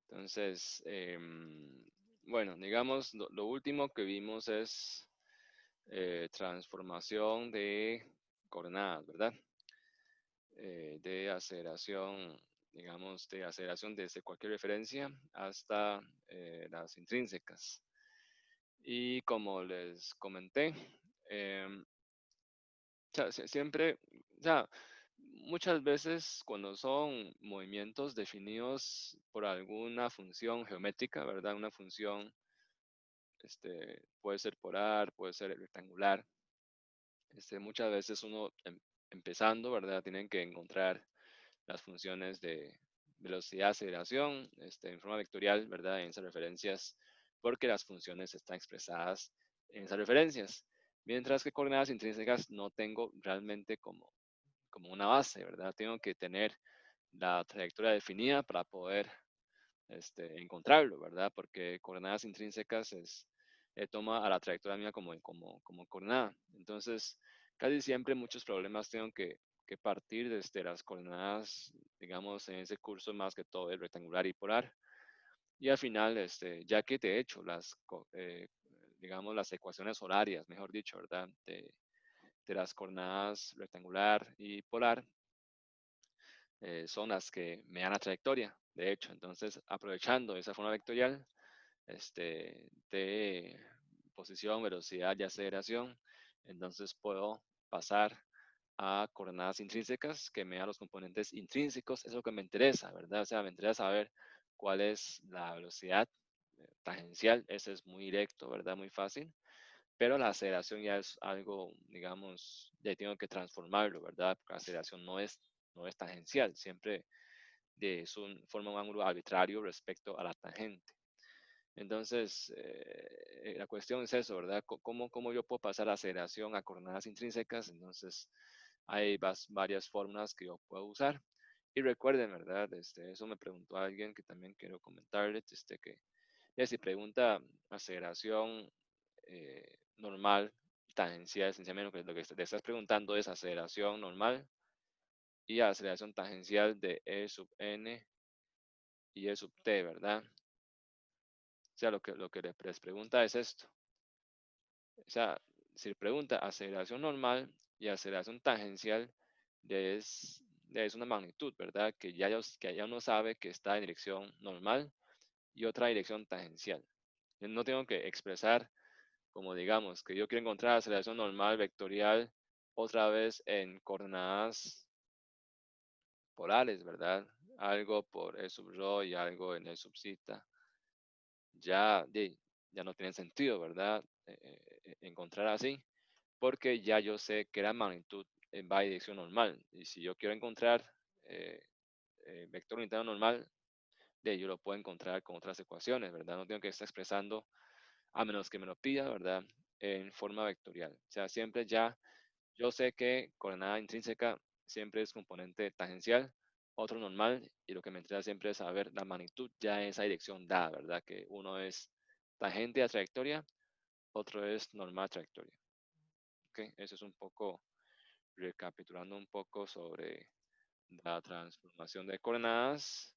Entonces, bueno, digamos, lo último que vimos es transformación de coordenadas, ¿verdad? De aceleración, digamos, de aceleración desde cualquier referencia hasta las intrínsecas. Y como les comenté, o sea, siempre, o sea, muchas veces cuando son movimientos definidos por alguna función geométrica, ¿verdad? Una función puede ser polar, puede ser rectangular. Muchas veces uno empezando, ¿verdad? Tienen que encontrar las funciones de velocidad, aceleración, en forma vectorial, ¿verdad? En esas referencias, porque las funciones están expresadas en esas referencias. Mientras que coordenadas intrínsecas no tengo realmente como una base, ¿verdad? Tengo que tener la trayectoria definida para poder encontrarlo, ¿verdad? Porque coordenadas intrínsecas toma a la trayectoria mía como coordenada. Entonces, casi siempre muchos problemas tengo que partir desde las coordenadas, digamos, en ese curso más que todo el rectangular y polar. Y al final, ya que de hecho digamos, las ecuaciones horarias, mejor dicho, ¿verdad? De las coordenadas rectangular y polar, son las que me dan la trayectoria, de hecho. Entonces, aprovechando esa forma vectorial de posición, velocidad y aceleración, entonces puedo pasar a coordenadas intrínsecas que me dan los componentes intrínsecos, es lo que me interesa, ¿verdad? O sea, me interesa saber cuál es la velocidad tangencial, ese es muy directo, ¿verdad? Muy fácil, pero la aceleración ya es algo, digamos, ya tengo que transformarlo, ¿verdad? Porque la aceleración no es tangencial, siempre forma un ángulo arbitrario respecto a la tangente. Entonces, la cuestión es eso, ¿verdad? ¿Cómo yo puedo pasar la aceleración a coordenadas intrínsecas? Entonces, hay varias fórmulas que yo puedo usar. Y recuerden, ¿verdad? Eso me preguntó alguien que también quiero comentarles, que si pregunta aceleración normal, tangencial, esencialmente lo que te estás preguntando es aceleración normal y aceleración tangencial de E sub n y E sub t, ¿verdad? O sea, lo que les pregunta es esto. O sea, si pregunta aceleración normal y aceleración tangencial, es una magnitud, ¿verdad? Que ya uno sabe que está en dirección normal y otra dirección tangencial. Yo no tengo que expresar, como digamos, que yo quiero encontrar aceleración normal vectorial otra vez en coordenadas polares, ¿verdad? Algo por E sub rho y algo en E sub zeta. Ya, ya no tiene sentido, ¿verdad? Encontrar así, porque ya yo sé que la magnitud va en dirección normal. Y si yo quiero encontrar eh, vector unitario normal, yo lo puedo encontrar con otras ecuaciones, ¿verdad? No tengo que estar expresando, a menos que me lo pida, ¿verdad? En forma vectorial. O sea, siempre ya yo sé que coordenada intrínseca siempre es componente tangencial, otro normal, y lo que me interesa siempre es saber la magnitud ya en esa dirección dada, ¿verdad? Que uno es tangente a trayectoria, otro es normal a trayectoria. ¿Ok? Eso es un poco, recapitulando un poco sobre la transformación de coordenadas.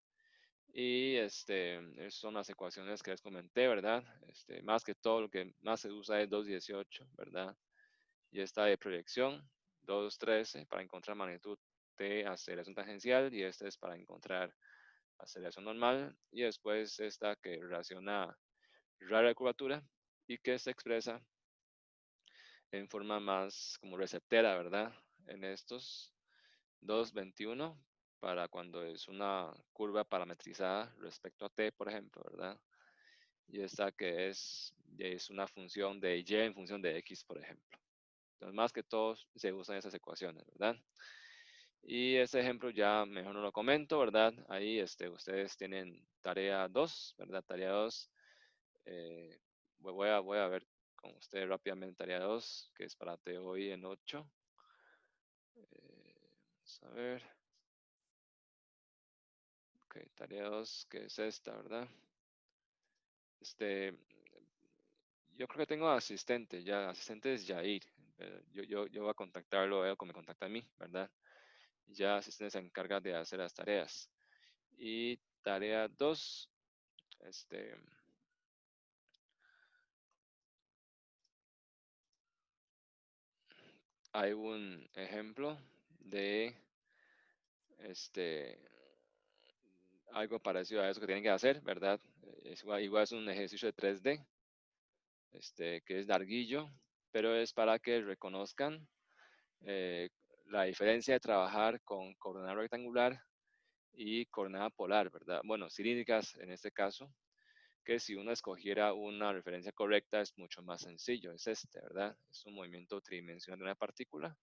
Y esas son las ecuaciones que les comenté, ¿verdad? Más que todo lo que más se usa es 2.18, ¿verdad? Y esta de proyección, 2.13 para encontrar magnitud de aceleración tangencial y este es para encontrar aceleración normal y después esta que relaciona radio de curvatura y que se expresa en forma más como receptera, ¿verdad? En estos 2.21 para cuando es una curva parametrizada respecto a t, por ejemplo, ¿verdad? Y esta que es una función de y en función de x, por ejemplo. Entonces, más que todo se usan esas ecuaciones, ¿verdad? Y ese ejemplo ya mejor no lo comento, ¿verdad? Ahí ustedes tienen tarea 2, ¿verdad? Tarea 2. eh, voy a ver con ustedes rápidamente tarea 2, que es para hoy en 8. Vamos a ver. Ok, tarea 2, que es esta, ¿verdad? Este, yo creo que tengo asistente, ya, asistente es Jair. Yo voy a contactarlo, él me contacta a mí, ¿verdad? Ya asistente se encarga de hacer las tareas. Y tarea 2 Este, hay un ejemplo de este, algo parecido a eso que tienen que hacer, ¿verdad? Igual es un ejercicio de 3D, que es larguillo, pero es para que reconozcan eh, la diferencia de trabajar con coordenada rectangular y coordenada polar, ¿verdad? Bueno, cilíndricas en este caso, que si uno escogiera una referencia correcta es mucho más sencillo, es ¿verdad? Es un movimiento tridimensional de una partícula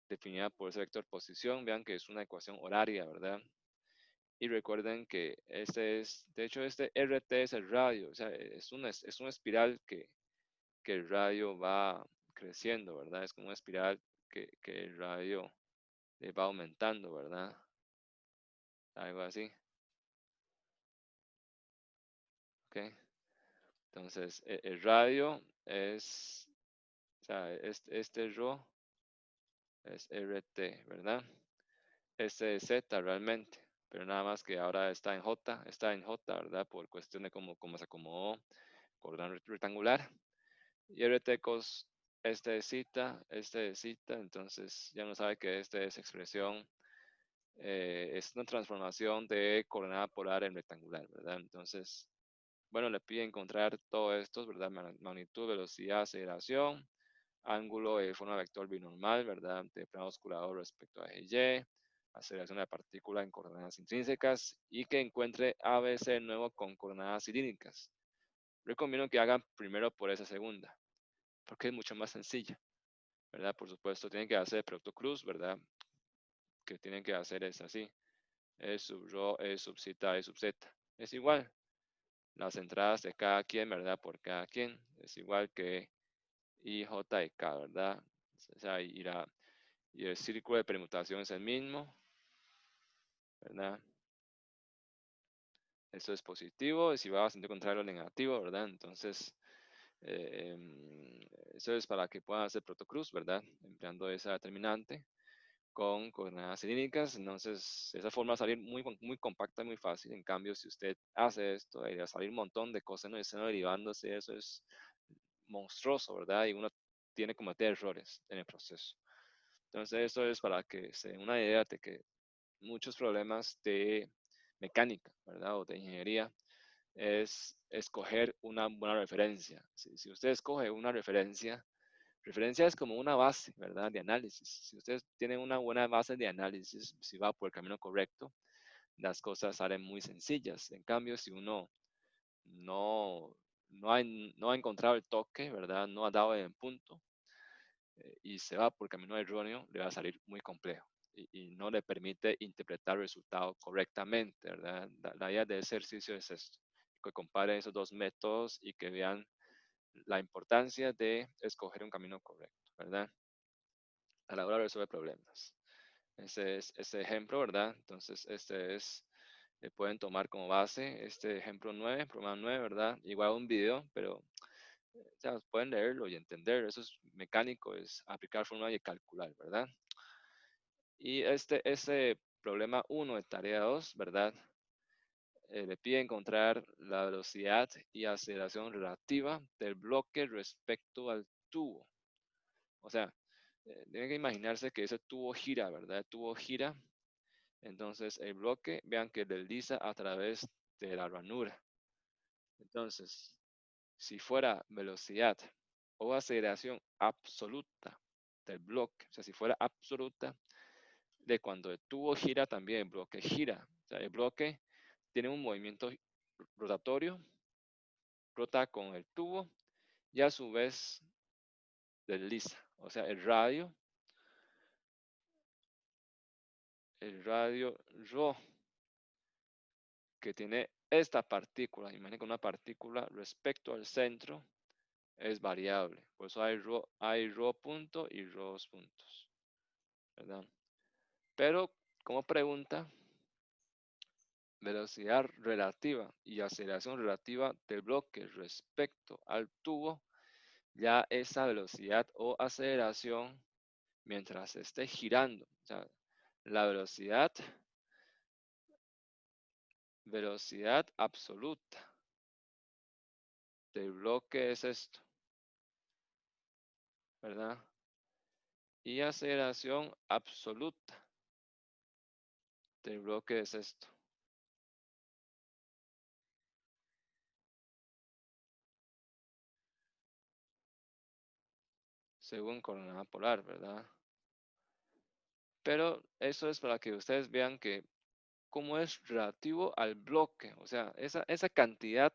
definida por ese vector posición, vean que es una ecuación horaria, ¿verdad? Y recuerden que de hecho este RT es el radio, o sea, es una espiral que el radio va creciendo, ¿verdad? Es como una espiral que el radio va aumentando, ¿verdad? Algo así, ¿ok? Entonces, el radio o sea, este rho es RT, ¿verdad? Este es Z realmente, pero nada más que ahora está en J, ¿verdad? Por cuestión de cómo se acomodó coordenada rectangular. Y RT cos este es cita, entonces ya no sabe que esta es expresión, es una transformación de coordenada polar en rectangular, ¿verdad? Entonces, bueno, le pide encontrar todo esto, ¿verdad? Magnitud, velocidad, aceleración, ángulo de forma vector binormal, ¿verdad? De plano osculador respecto a y, aceleración de la partícula en coordenadas intrínsecas y que encuentre ABC de nuevo con coordenadas cilíndricas. Recomiendo que hagan primero por esa segunda, porque es mucho más sencilla, ¿verdad? Por supuesto, tienen que hacer producto cruz, ¿verdad? Que tienen que hacer es así, E sub rho, E sub zeta, E sub zeta. Es igual, las entradas de cada quien, ¿verdad? Por cada quien, es igual que I, J y K, ¿verdad? O sea, y el círculo de permutación es el mismo, ¿verdad? Eso es positivo, y si va a sentido contrario, negativo, ¿verdad? Entonces, eh, em, eso es para que puedan hacer protocruz, ¿verdad? Empleando esa determinante con coordenadas cilíndricas, entonces esa forma va a salir muy compacta y muy fácil. En cambio, si usted hace esto, va a salir un montón de coseno y seno derivándose, eso es monstruoso, ¿verdad? Y uno tiene que cometer errores en el proceso. Entonces, esto es para que se den una idea de que muchos problemas de mecánica, ¿verdad? O de ingeniería es escoger una buena referencia. Si usted escoge una referencia es como una base, ¿verdad? De análisis. Si ustedes tienen una buena base de análisis, si va por el camino correcto, las cosas salen muy sencillas. En cambio, si uno no, no ha encontrado el toque, ¿verdad? No ha dado el punto y se va por el camino erróneo, le va a salir muy complejo y no le permite interpretar el resultado correctamente, ¿verdad? La idea del ejercicio es esto, que comparen esos dos métodos y que vean la importancia de escoger un camino correcto, ¿verdad? A la hora de resolver problemas. Ese es ese ejemplo, ¿verdad? Entonces, pueden tomar como base este ejemplo 9, problema 9, ¿verdad? Igual un video, pero o sea, pueden leerlo y entender. Eso es mecánico, es aplicar fórmula y calcular, ¿verdad? Y ese problema 1 de tarea 2, ¿verdad? Le pide encontrar la velocidad y aceleración relativa del bloque respecto al tubo. O sea, tienen que imaginarse que ese tubo gira, ¿verdad? El tubo gira, entonces el bloque, vean que desliza a través de la ranura. Entonces, si fuera velocidad o aceleración absoluta del bloque, o sea, si fuera absoluta, de cuando el tubo gira, también el bloque gira. O sea, el bloque tiene un movimiento rotatorio, rota con el tubo y a su vez desliza. O sea, el radio ρ que tiene esta partícula, imaginen que una partícula respecto al centro es variable. Por eso hay rho punto y rho puntos, ¿verdad? Pero como pregunta, velocidad relativa y aceleración relativa del bloque respecto al tubo, ya esa velocidad o aceleración mientras esté girando, o sea, la velocidad absoluta del bloque es esto, ¿verdad? Y aceleración absoluta del bloque es esto, según coordenada polar, ¿verdad? Pero eso es para que ustedes vean que cómo es relativo al bloque, o sea, esa cantidad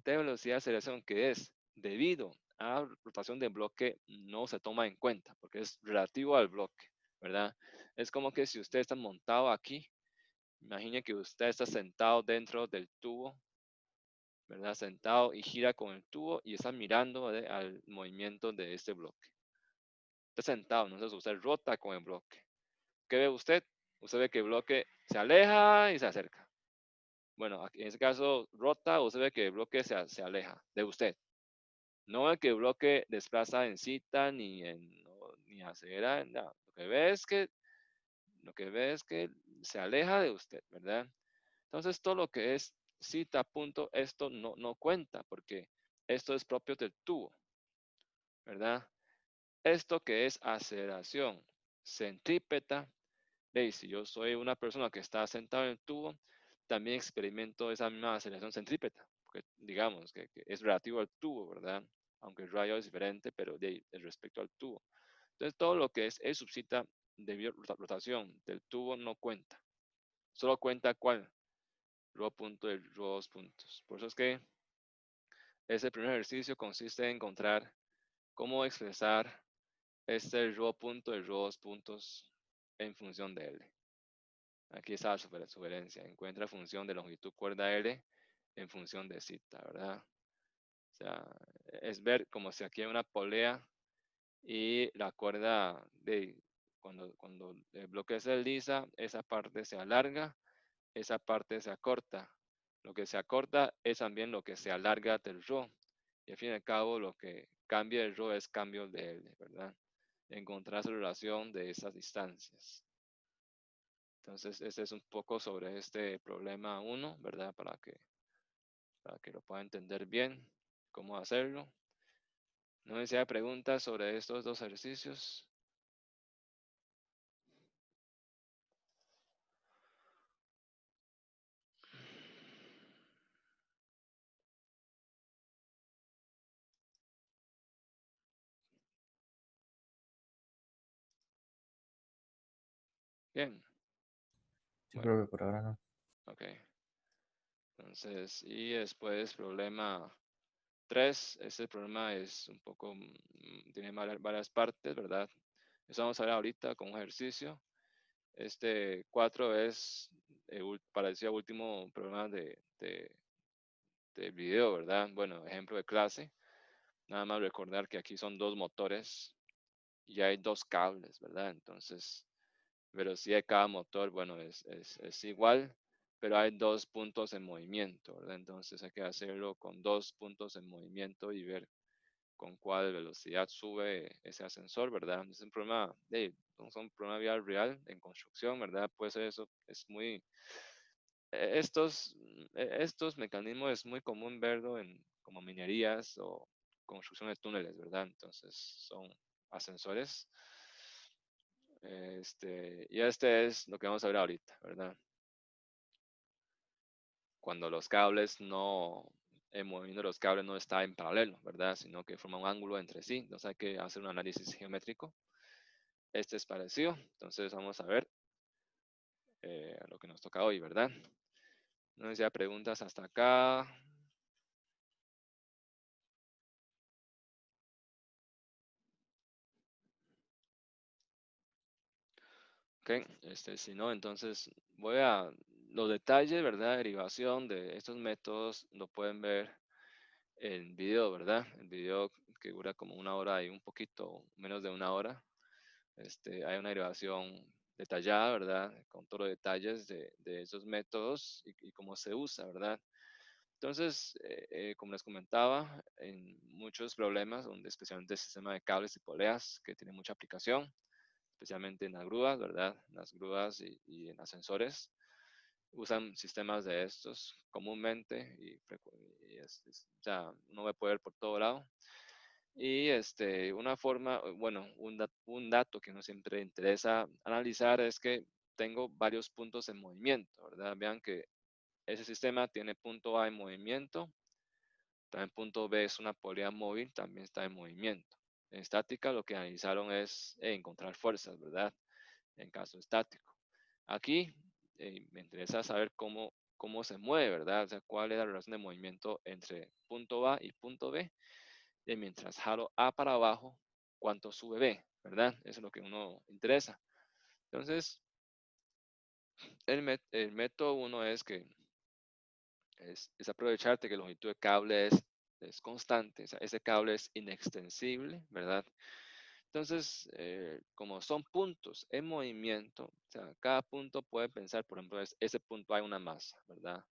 de velocidad de aceleración que es debido a la rotación del bloque no se toma en cuenta, porque es relativo al bloque, ¿verdad? Es como que si usted está montado aquí, imagine que usted está sentado dentro del tubo, ¿verdad? Sentado y gira con el tubo y está mirando al movimiento de este bloque. Está sentado, entonces usted rota con el bloque. ¿Qué ve usted? Usted ve que el bloque se aleja y se acerca. Bueno, en este caso rota, usted ve que el bloque se aleja de usted. No ve que el bloque desplaza en cita ni acelera, no. Lo que ve es que se aleja de usted, ¿verdad? Entonces todo lo que es cita, punto, esto no cuenta porque esto es propio del tubo, ¿verdad? Esto que es aceleración centrípeta, si yo soy una persona que está sentada en el tubo, también experimento esa misma aceleración centrípeta, porque digamos que es relativo al tubo, ¿verdad? Aunque el rayo es diferente, pero respecto al tubo. Entonces todo lo que es E subcita de rotación del tubo no cuenta. Solo cuenta cuál, rho punto y rho dos puntos. Por eso es que ese primer ejercicio consiste en encontrar cómo expresar este rho punto y rho dos puntos en función de L. Aquí está la sugerencia. Encuentra función de longitud cuerda L en función de cita, ¿verdad? O sea, es ver como si aquí hay una polea y la cuerda cuando el bloque se desliza, esa parte se alarga, esa parte se acorta. Lo que se acorta es también lo que se alarga del rho. Y al fin y al cabo, lo que cambia el rho es cambio de L, ¿verdad? Encontrar esa relación de esas distancias. Entonces, este es un poco sobre este problema 1, ¿verdad? Para que lo pueda entender bien, cómo hacerlo. No sé si hay preguntas sobre estos dos ejercicios. Bien, Yo bueno, creo que por ahora no. ok. Entonces, y después problema 3. Este problema es un poco, tiene varias partes, ¿verdad? Eso vamos a ver ahorita con un ejercicio. Este 4 es parecido al último problema de video, ¿verdad? Bueno, ejemplo de clase. Nada más recordar que aquí son dos motores y hay dos cables, ¿verdad? Entonces, velocidad de cada motor, bueno, es igual, pero hay dos puntos en movimiento, ¿verdad? Entonces hay que hacerlo con dos puntos en movimiento y ver con cuál velocidad sube ese ascensor, ¿verdad? Es un problema, es un problema vial real en construcción, ¿verdad? Pues eso es muy, estos mecanismos es muy común verlo en como minerías o construcción de túneles, ¿verdad? Entonces son ascensores. Y este es lo que vamos a ver ahorita, ¿verdad? Cuando los cables no, el movimiento de los cables no está en paralelo, ¿verdad? Sino que forma un ángulo entre sí. Entonces hay que hacer un análisis geométrico. Este es parecido. Entonces vamos a ver lo que nos toca hoy, ¿verdad? No sé si hay preguntas hasta acá. Ok, si no, entonces voy a los detalles, ¿verdad? Derivación de estos métodos lo pueden ver en video, ¿verdad? El video que dura como una hora y un poquito menos de una hora. Hay una derivación detallada, ¿verdad? Con todos los detalles de esos métodos y cómo se usa, ¿verdad? Entonces, como les comentaba, en muchos problemas, donde especialmente el sistema de cables y poleas, que tiene mucha aplicación, especialmente en las grúas, ¿verdad? En las grúas y en ascensores. usan sistemas de estos comúnmente y o sea, uno ve poder por todo lado. Y una forma, bueno, un dato que uno siempre interesa analizar es que tengo varios puntos en movimiento, ¿verdad? Vean que ese sistema tiene punto A en movimiento, también punto B es una polea móvil, también está en movimiento. En estática lo que analizaron es encontrar fuerzas, ¿verdad? En caso estático. Aquí me interesa saber cómo se mueve, ¿verdad? O sea, cuál es la relación de movimiento entre punto A y punto B. Y mientras jalo A para abajo, cuánto sube B, ¿verdad? Eso es lo que uno interesa. Entonces, el método uno es que es aprovecharte que la longitud de cable es constante, o sea, ese cable es inextensible, ¿verdad? Entonces, como son puntos en movimiento, o sea, cada punto puede pensar, por ejemplo, ese punto hay una masa, ¿verdad?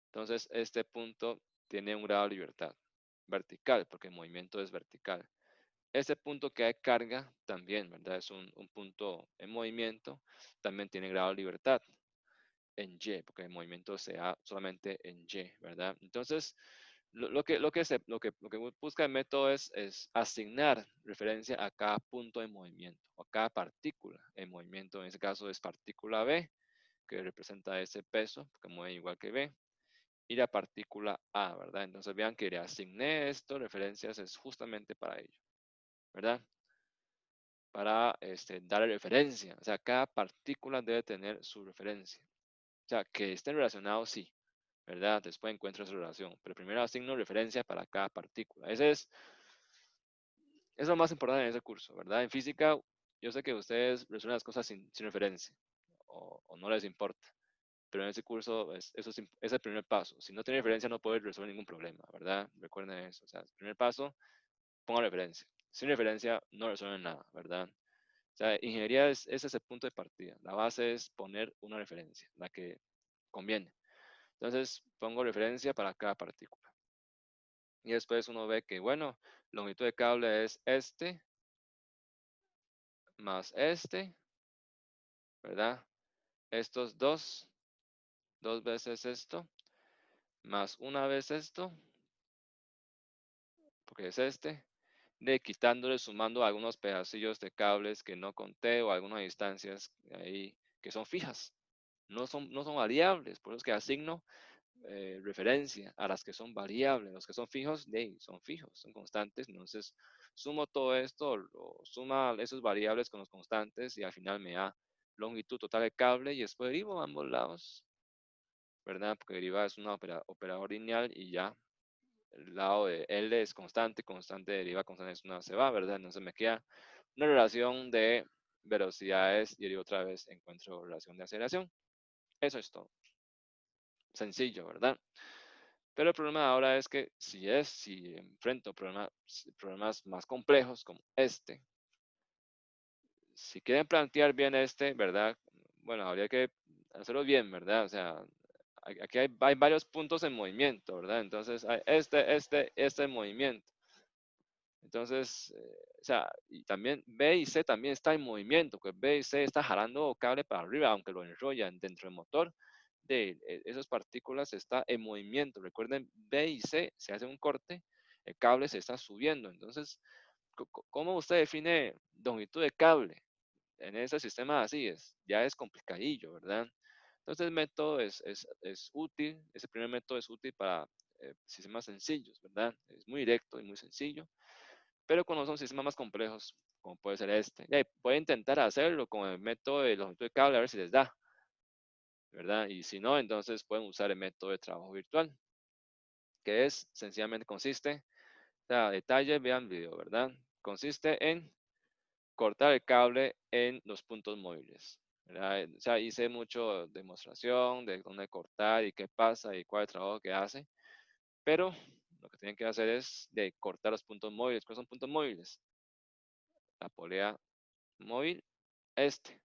Entonces, este punto tiene un grado de libertad vertical, porque el movimiento es vertical. Ese punto que hay carga también, ¿verdad? Es un punto en movimiento, también tiene grado de libertad en Y, porque el movimiento se da solamente en Y, ¿verdad? Entonces, lo que busca el método es asignar referencia a cada punto de movimiento, o a cada partícula en movimiento. En este caso es partícula B, que representa ese peso, que mueve igual que B, y la partícula A, ¿verdad? Entonces vean que le asigné esto, referencias, es justamente para ello, ¿verdad? Para darle referencia. O sea, cada partícula debe tener su referencia. O sea, que estén relacionados, sí, ¿verdad? Después encuentro esa relación. Pero primero asigno referencia para cada partícula. Es lo más importante en ese curso, ¿verdad? En física, yo sé que ustedes resuelven las cosas sin referencia o no les importa. Pero en ese curso, eso es el primer paso. Si no tiene referencia, no puede resolver ningún problema, ¿verdad? Recuerden eso. O sea, el primer paso, ponga referencia. Sin referencia, no resuelven nada, ¿verdad? O sea, ingeniería es ese punto de partida. La base es poner una referencia, la que conviene. Entonces, pongo referencia para cada partícula. Y después uno ve que, bueno, longitud de cable es este más este, ¿verdad? Estos dos veces esto, más una vez esto, porque es este, de quitándole, sumando algunos pedacillos de cables que no conté o algunas distancias ahí que son fijas, no son variables, por eso es que asigno referencia a las que son variables, los que son fijos, son fijos, son constantes, entonces sumo todo esto, suma esos variables con los constantes y al final me da longitud total de cable y después derivo a ambos lados, ¿verdad? Porque deriva es un operador lineal y ya el lado de L es constante, constante deriva, constante es una se va, ¿verdad? Entonces me queda una relación de velocidades y otra vez encuentro relación de aceleración. Eso es todo. Sencillo, ¿verdad? Pero el problema ahora es que si enfrento problemas más complejos como este, si quieren plantear bien este, ¿verdad? Bueno, habría que hacerlo bien, ¿verdad? O sea, aquí hay varios puntos en movimiento, ¿verdad? Entonces, hay este movimiento. Entonces, o sea, y también B y C también está en movimiento, pues B y C está jalando cable para arriba, aunque lo enrollan dentro del motor de esas partículas está en movimiento. Recuerden, B y C se hace un corte, el cable se está subiendo. Entonces, ¿cómo usted define longitud de cable en ese sistema así? Ya es complicadillo, ¿verdad? Entonces, el método es útil, ese primer método es útil para sistemas sencillos, ¿verdad? Es muy directo y muy sencillo, pero cuando son sistemas más complejos, como puede ser este, puede intentar hacerlo con el método de longitud de cable a ver si les da, ¿verdad? Y si no, entonces pueden usar el método de trabajo virtual, que sencillamente consiste, o sea, detalle, vean video, ¿verdad? Consiste en cortar el cable en los puntos móviles, ¿verdad? O sea, hice mucho demostración de dónde cortar y qué pasa y cuál es el trabajo que hace, pero lo que tienen que hacer es de cortar los puntos móviles. ¿Cuáles son puntos móviles? La polea móvil, este.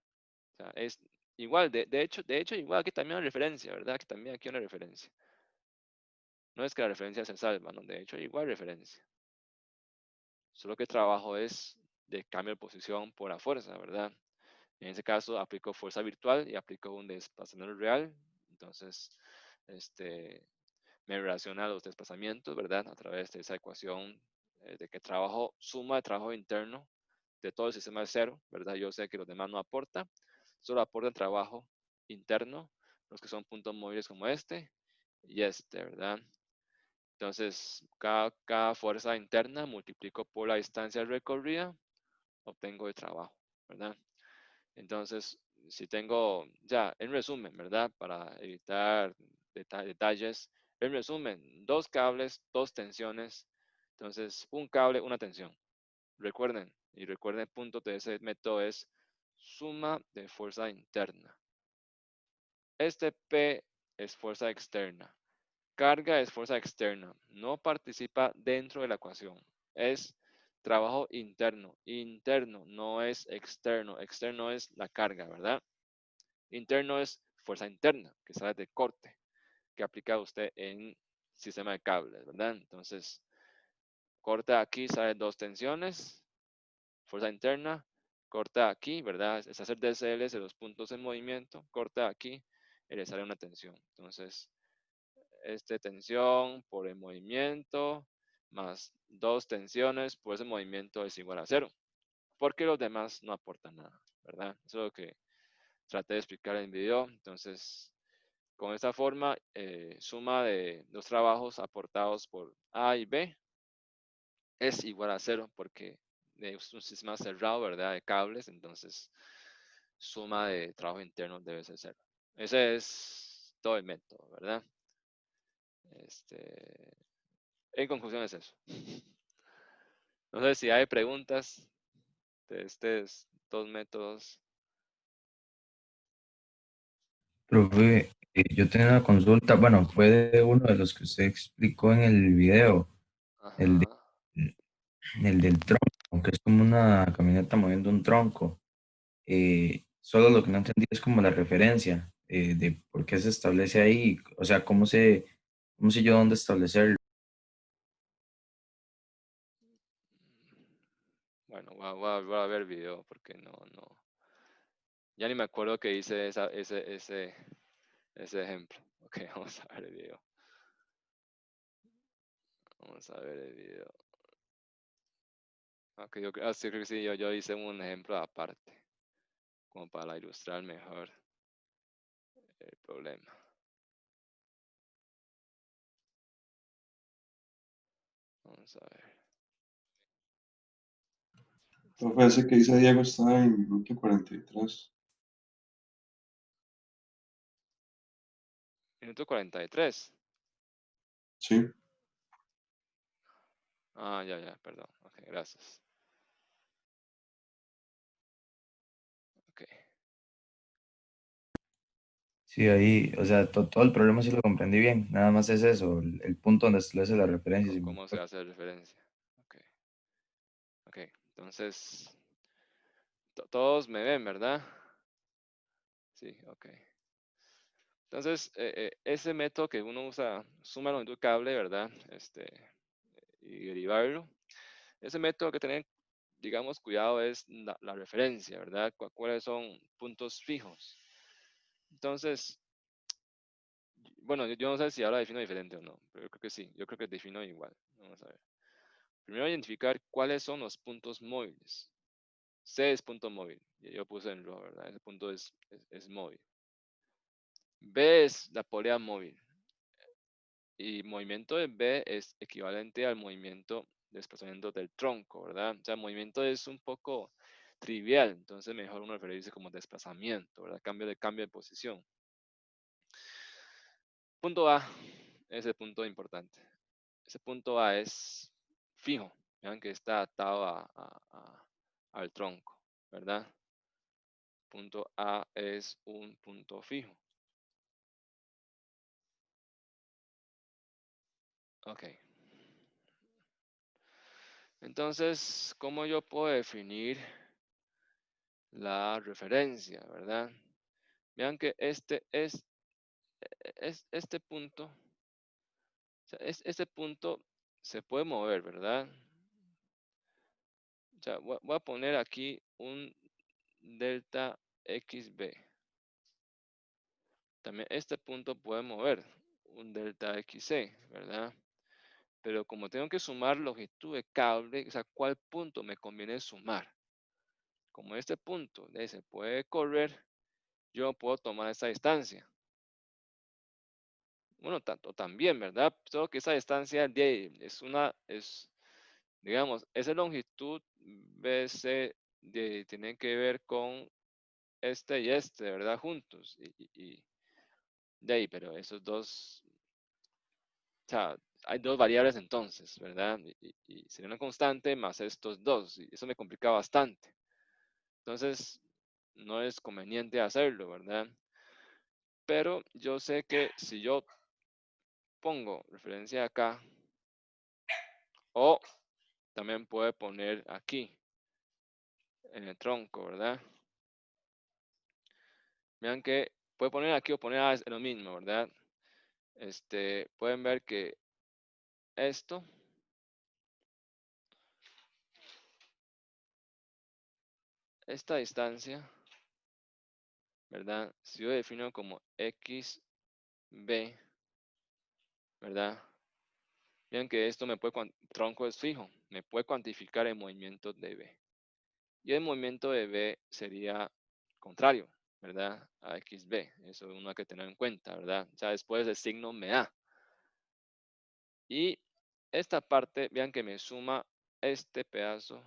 O sea, es igual, de hecho, igual aquí también hay referencia, ¿verdad? Que también aquí hay una referencia. No es que la referencia se salva, ¿no? De hecho, igual referencia. Solo que el trabajo es de cambio de posición por la fuerza, ¿verdad? En ese caso aplico fuerza virtual y aplico un desplazamiento real. Entonces, me relaciona los desplazamientos, ¿verdad? A través de esa ecuación de que suma de trabajo interno de todo el sistema es cero, ¿verdad? Yo sé que los demás no aportan, solo aportan trabajo interno, los que son puntos móviles como este y este, ¿verdad? Entonces, cada fuerza interna multiplico por la distancia recorrida, obtengo el trabajo, ¿verdad? Entonces, si tengo, ya, en resumen, ¿verdad? Para evitar detalles, en resumen, dos cables, dos tensiones. Entonces, un cable, una tensión. Recuerden, el punto de ese método es suma de fuerza interna. Este P es fuerza externa. Carga es fuerza externa. No participa dentro de la ecuación. Es trabajo interno. Interno no es externo. Externo es la carga, ¿verdad? Interno es fuerza interna, que sale de corte, que aplica usted en sistema de cables, ¿verdad? Entonces, corta aquí, sale dos tensiones, fuerza interna, corta aquí, ¿verdad? Es hacer DCLs de los puntos en movimiento, corta aquí y le sale una tensión. Entonces, tensión por el movimiento más dos tensiones por ese movimiento es igual a cero, porque los demás no aportan nada, ¿verdad? Eso es lo que traté de explicar en el video. Entonces, con esta forma, suma de los trabajos aportados por A y B es igual a cero, porque es un sistema cerrado, ¿verdad? De cables, entonces suma de trabajo interno debe ser cero. Ese es todo el método, ¿verdad? En conclusión es eso. No sé si hay preguntas de estos dos métodos. Profe, yo tenía una consulta, bueno, fue de uno de los que usted explicó en el video, el, de- Ajá. el del tronco, que es como una camioneta moviendo un tronco. Solo lo que no entendí es como la referencia de por qué se establece ahí, o sea, cómo sé yo dónde establecerlo. Bueno, voy a ver el video porque no. Ya ni me acuerdo que hice ese ejemplo. Ok, vamos a ver el video. Vamos a ver el video. Ok, sí, creo que sí, yo hice un ejemplo aparte, como para ilustrar mejor el problema. Vamos a ver. Profe, ese que dice Diego está en minuto 43. Minuto 43. Sí. Ah, ya, perdón. Ok, gracias. Ok. Sí, ahí, o sea, todo el problema sí lo comprendí bien, nada más es eso, el punto donde establece la referencia. ¿Cómo se hace referencia? Ok, ok. Entonces, todos me ven, ¿verdad? Sí, ok. Entonces, ese método que uno usa, suma longitud de cable, ¿verdad? Y derivarlo. Ese método que tener, digamos, cuidado es la referencia, ¿verdad? ¿Cuáles son puntos fijos? Entonces, bueno, yo no sé si ahora defino diferente o no, pero yo creo que sí, yo creo que defino igual. Vamos a ver. Primero identificar cuáles son los puntos móviles. C es punto móvil, y yo puse en rojo, ¿verdad? Ese punto es móvil. B es la polea móvil, y movimiento de B es equivalente al movimiento de desplazamiento del tronco, ¿verdad? O sea, movimiento es un poco trivial, entonces mejor uno referirse como desplazamiento, ¿verdad? Cambio de posición. Punto A es el punto importante. Ese punto A es fijo, vean que está atado al tronco, ¿verdad? Punto A es un punto fijo. Ok. Entonces, ¿cómo yo puedo definir la referencia, verdad? Vean que este punto, o sea, este punto se puede mover, ¿verdad? O sea, voy a poner aquí un delta XB. También este punto puede mover un delta XC, ¿verdad? Pero como tengo que sumar longitud de cable, o sea, ¿cuál punto me conviene sumar? Como este punto se puede correr, yo puedo tomar esta distancia. Bueno, tanto también, ¿verdad? Solo que esa distancia digamos, esa longitud BC tiene que ver con este y este, ¿verdad? Juntos. Y de ahí, pero esos dos, o sea, hay dos variables entonces, ¿verdad? Y sería una constante más estos dos, y eso me complica bastante. Entonces, no es conveniente hacerlo, ¿verdad? Pero yo sé que si yo pongo referencia acá, o también puede poner aquí, en el tronco, ¿verdad? Vean que puede poner aquí o poner lo mismo, ¿verdad? Pueden ver que esto, esta distancia, ¿verdad? Si yo defino como XB, ¿verdad? Vean que esto tronco es fijo, me puede cuantificar el movimiento de B. Y el movimiento de B sería contrario, ¿verdad? A XB. Eso uno hay que tener en cuenta, ¿verdad? O sea, después el signo me da. Y esta parte, vean que me suma este pedazo,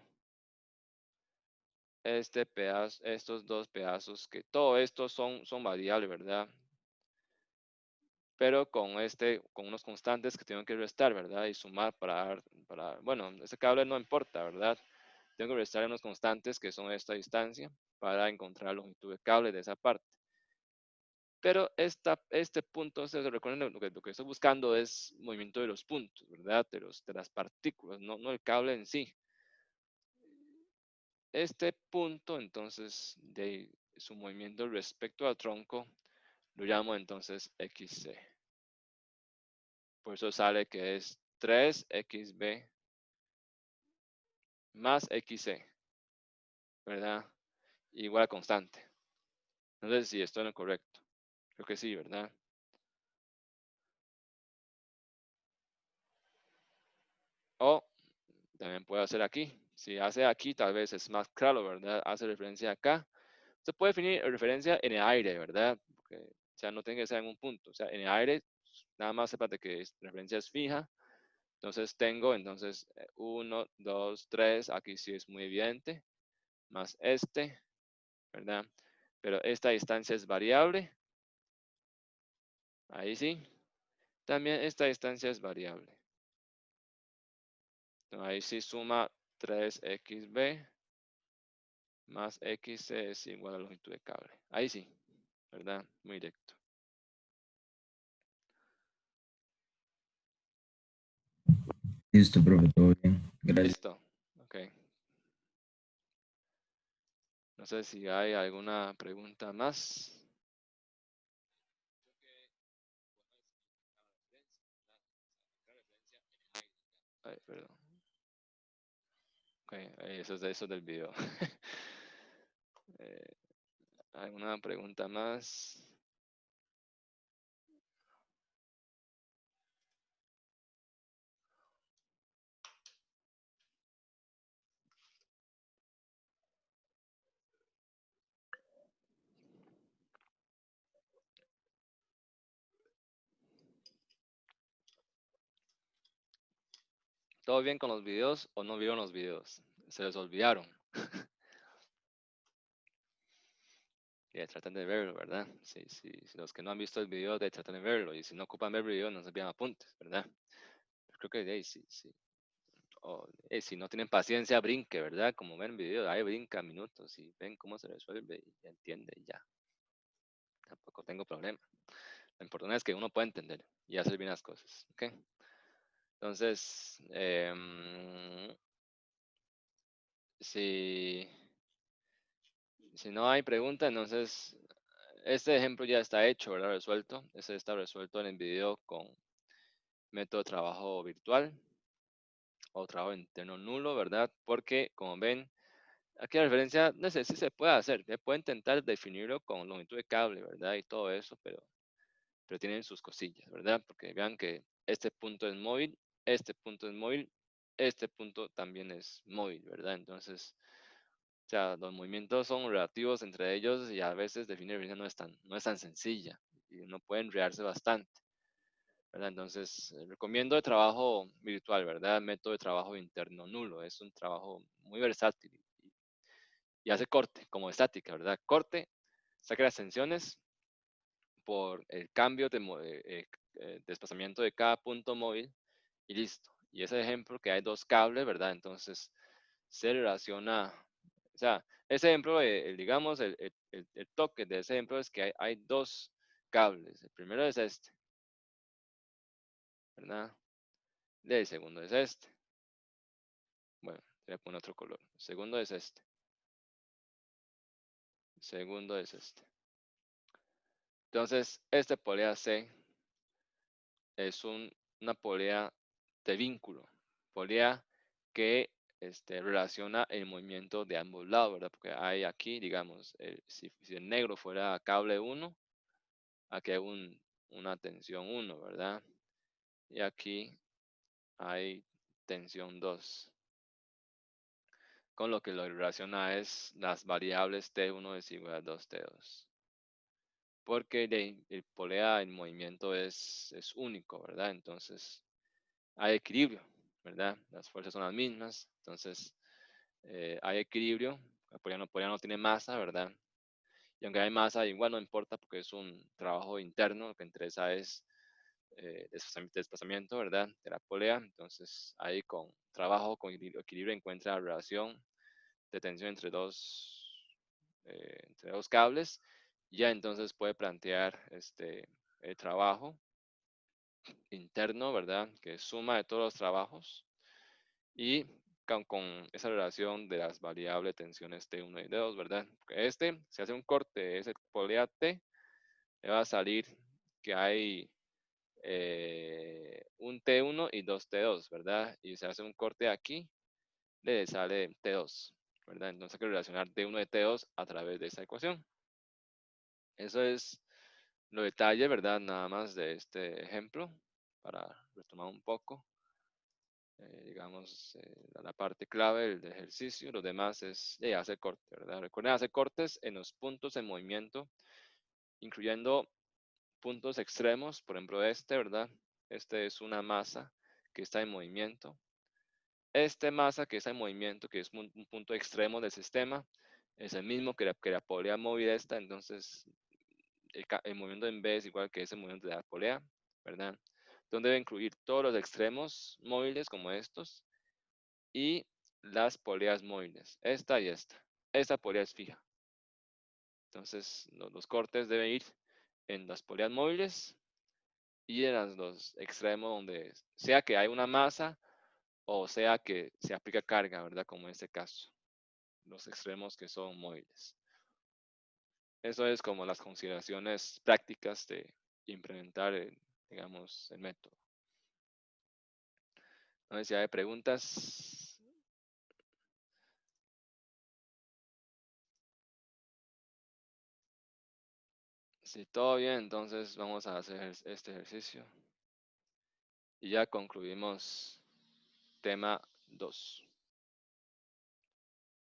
estos dos pedazos, que todo esto son variables, ¿verdad? Pero con unos constantes que tengo que restar, ¿verdad? Y sumar bueno, ese cable no importa, ¿verdad? Tengo que restar unos constantes que son esta distancia para encontrar la longitud de cable de esa parte. Pero este punto, recuerden, lo que estoy buscando es movimiento de los puntos, ¿verdad? De las partículas, no el cable en sí. Este punto, entonces, de su movimiento respecto al tronco, lo llamo entonces XC. Por eso sale que es 3XB más XC, ¿verdad? Igual a constante. No sé si estoy en lo correcto. Creo que sí, ¿verdad? O también puede hacer aquí. Si hace aquí, tal vez es más claro, ¿verdad? Hace referencia acá. Se puede definir referencia en el aire, ¿verdad? O sea, no tiene que ser en un punto. O sea, en el aire, nada más sepa de que referencia es fija. Entonces tengo, 1, 2, 3. Aquí sí es muy evidente. Más ¿verdad? Pero esta distancia es variable. Ahí sí. También esta distancia es variable. Entonces, ahí sí suma 3XB más XC es igual a la longitud de cable. Ahí sí, ¿verdad? Muy directo. Listo, profe, todo bien. Gracias. Listo. Ok. No sé si hay alguna pregunta más. Ay, perdón. Ok, eso del video. ¿Alguna pregunta más? ¿Todo bien con los videos o no vieron los videos? Se les olvidaron. Traten de verlo, ¿verdad? Si los que no han visto el video, traten de verlo. Y si no ocupan ver el video, no se envían apuntes, ¿verdad? Creo que sí. O, si no tienen paciencia, brinque, ¿verdad? Como ven el video, ahí brinca minutos y ven cómo se resuelve y entiende y ya. Tampoco tengo problema. Lo importante es que uno pueda entender y hacer bien las cosas, ¿ok? Entonces, si, si no hay pregunta, entonces este ejemplo ya está hecho, ¿verdad? Resuelto. Este está resuelto en el video con método de trabajo virtual o trabajo interno nulo, ¿verdad? Porque, como ven, aquí la referencia, no sé si se puede hacer, se puede intentar definirlo con longitud de cable, ¿verdad? Y todo eso, pero tienen sus cosillas, ¿verdad? Porque vean que este punto es móvil, este punto es móvil, este punto también es móvil, ¿verdad? Entonces, o sea, los movimientos son relativos entre ellos y a veces definir la referencia no es tan sencilla y uno puede enredarse bastante, ¿verdad? Entonces, recomiendo el trabajo virtual, ¿verdad? Método de trabajo interno nulo, es un trabajo muy versátil y hace corte, como estática, ¿verdad? Corte, saca las tensiones por el cambio de desplazamiento de cada punto móvil y listo. Y ese ejemplo que hay dos cables, ¿verdad? Entonces se relaciona, o sea, ese ejemplo, digamos, el toque de ese ejemplo es que hay dos cables. El primero es este, ¿verdad? Y el segundo es este. Bueno, voy a poner otro color. El segundo es este. El segundo es este. Entonces, este polea C es una polea de vínculo, polea que relaciona el movimiento de ambos lados, ¿verdad? Porque hay aquí, digamos, si el negro fuera cable 1, aquí hay una tensión 1, ¿verdad? Y aquí hay tensión 2. Con lo que lo relaciona es las variables T1 es igual a 2T2. Porque el polea en movimiento es único, ¿verdad? Entonces hay equilibrio, ¿verdad? Las fuerzas son las mismas, entonces hay equilibrio. La polea no tiene masa, ¿verdad? Y aunque hay masa, igual no importa porque es un trabajo interno, lo que interesa es desplazamiento, ¿verdad? De la polea. Entonces ahí con trabajo, con equilibrio encuentra la relación de tensión entre dos cables. Ya entonces puede plantear el trabajo interno, ¿verdad? Que es suma de todos los trabajos y con esa relación de las variables tensiones T1 y T2, ¿verdad? Porque se hace un corte, ese polea T, le va a salir que hay un T1 y dos T2, ¿verdad? Y se hace un corte aquí, le sale T2, ¿verdad? Entonces hay que relacionar T1 y T2 a través de esa ecuación. Eso es los detalles, ¿verdad? Nada más de este ejemplo, para retomar un poco. Digamos, la parte clave del ejercicio, lo demás es hacer corte, ¿verdad? Recuerden hacer cortes en los puntos en movimiento, incluyendo puntos extremos, por ejemplo ¿verdad? Este es una masa que está en movimiento. Este masa que está en movimiento, que es un punto extremo del sistema, es el mismo que la polea móvil esta, entonces el movimiento en B es igual que ese movimiento de la polea, ¿verdad? Donde debe incluir todos los extremos móviles como estos y las poleas móviles, esta y esta. Esta polea es fija. Entonces, los cortes deben ir en las poleas móviles y en los extremos donde sea que hay una masa o sea que se aplica carga, ¿verdad? Como en este caso, los extremos que son móviles. Eso es como las consideraciones prácticas de implementar, digamos, el método. No sé si hay preguntas. Si todo bien, entonces vamos a hacer este ejercicio. Y ya concluimos tema 2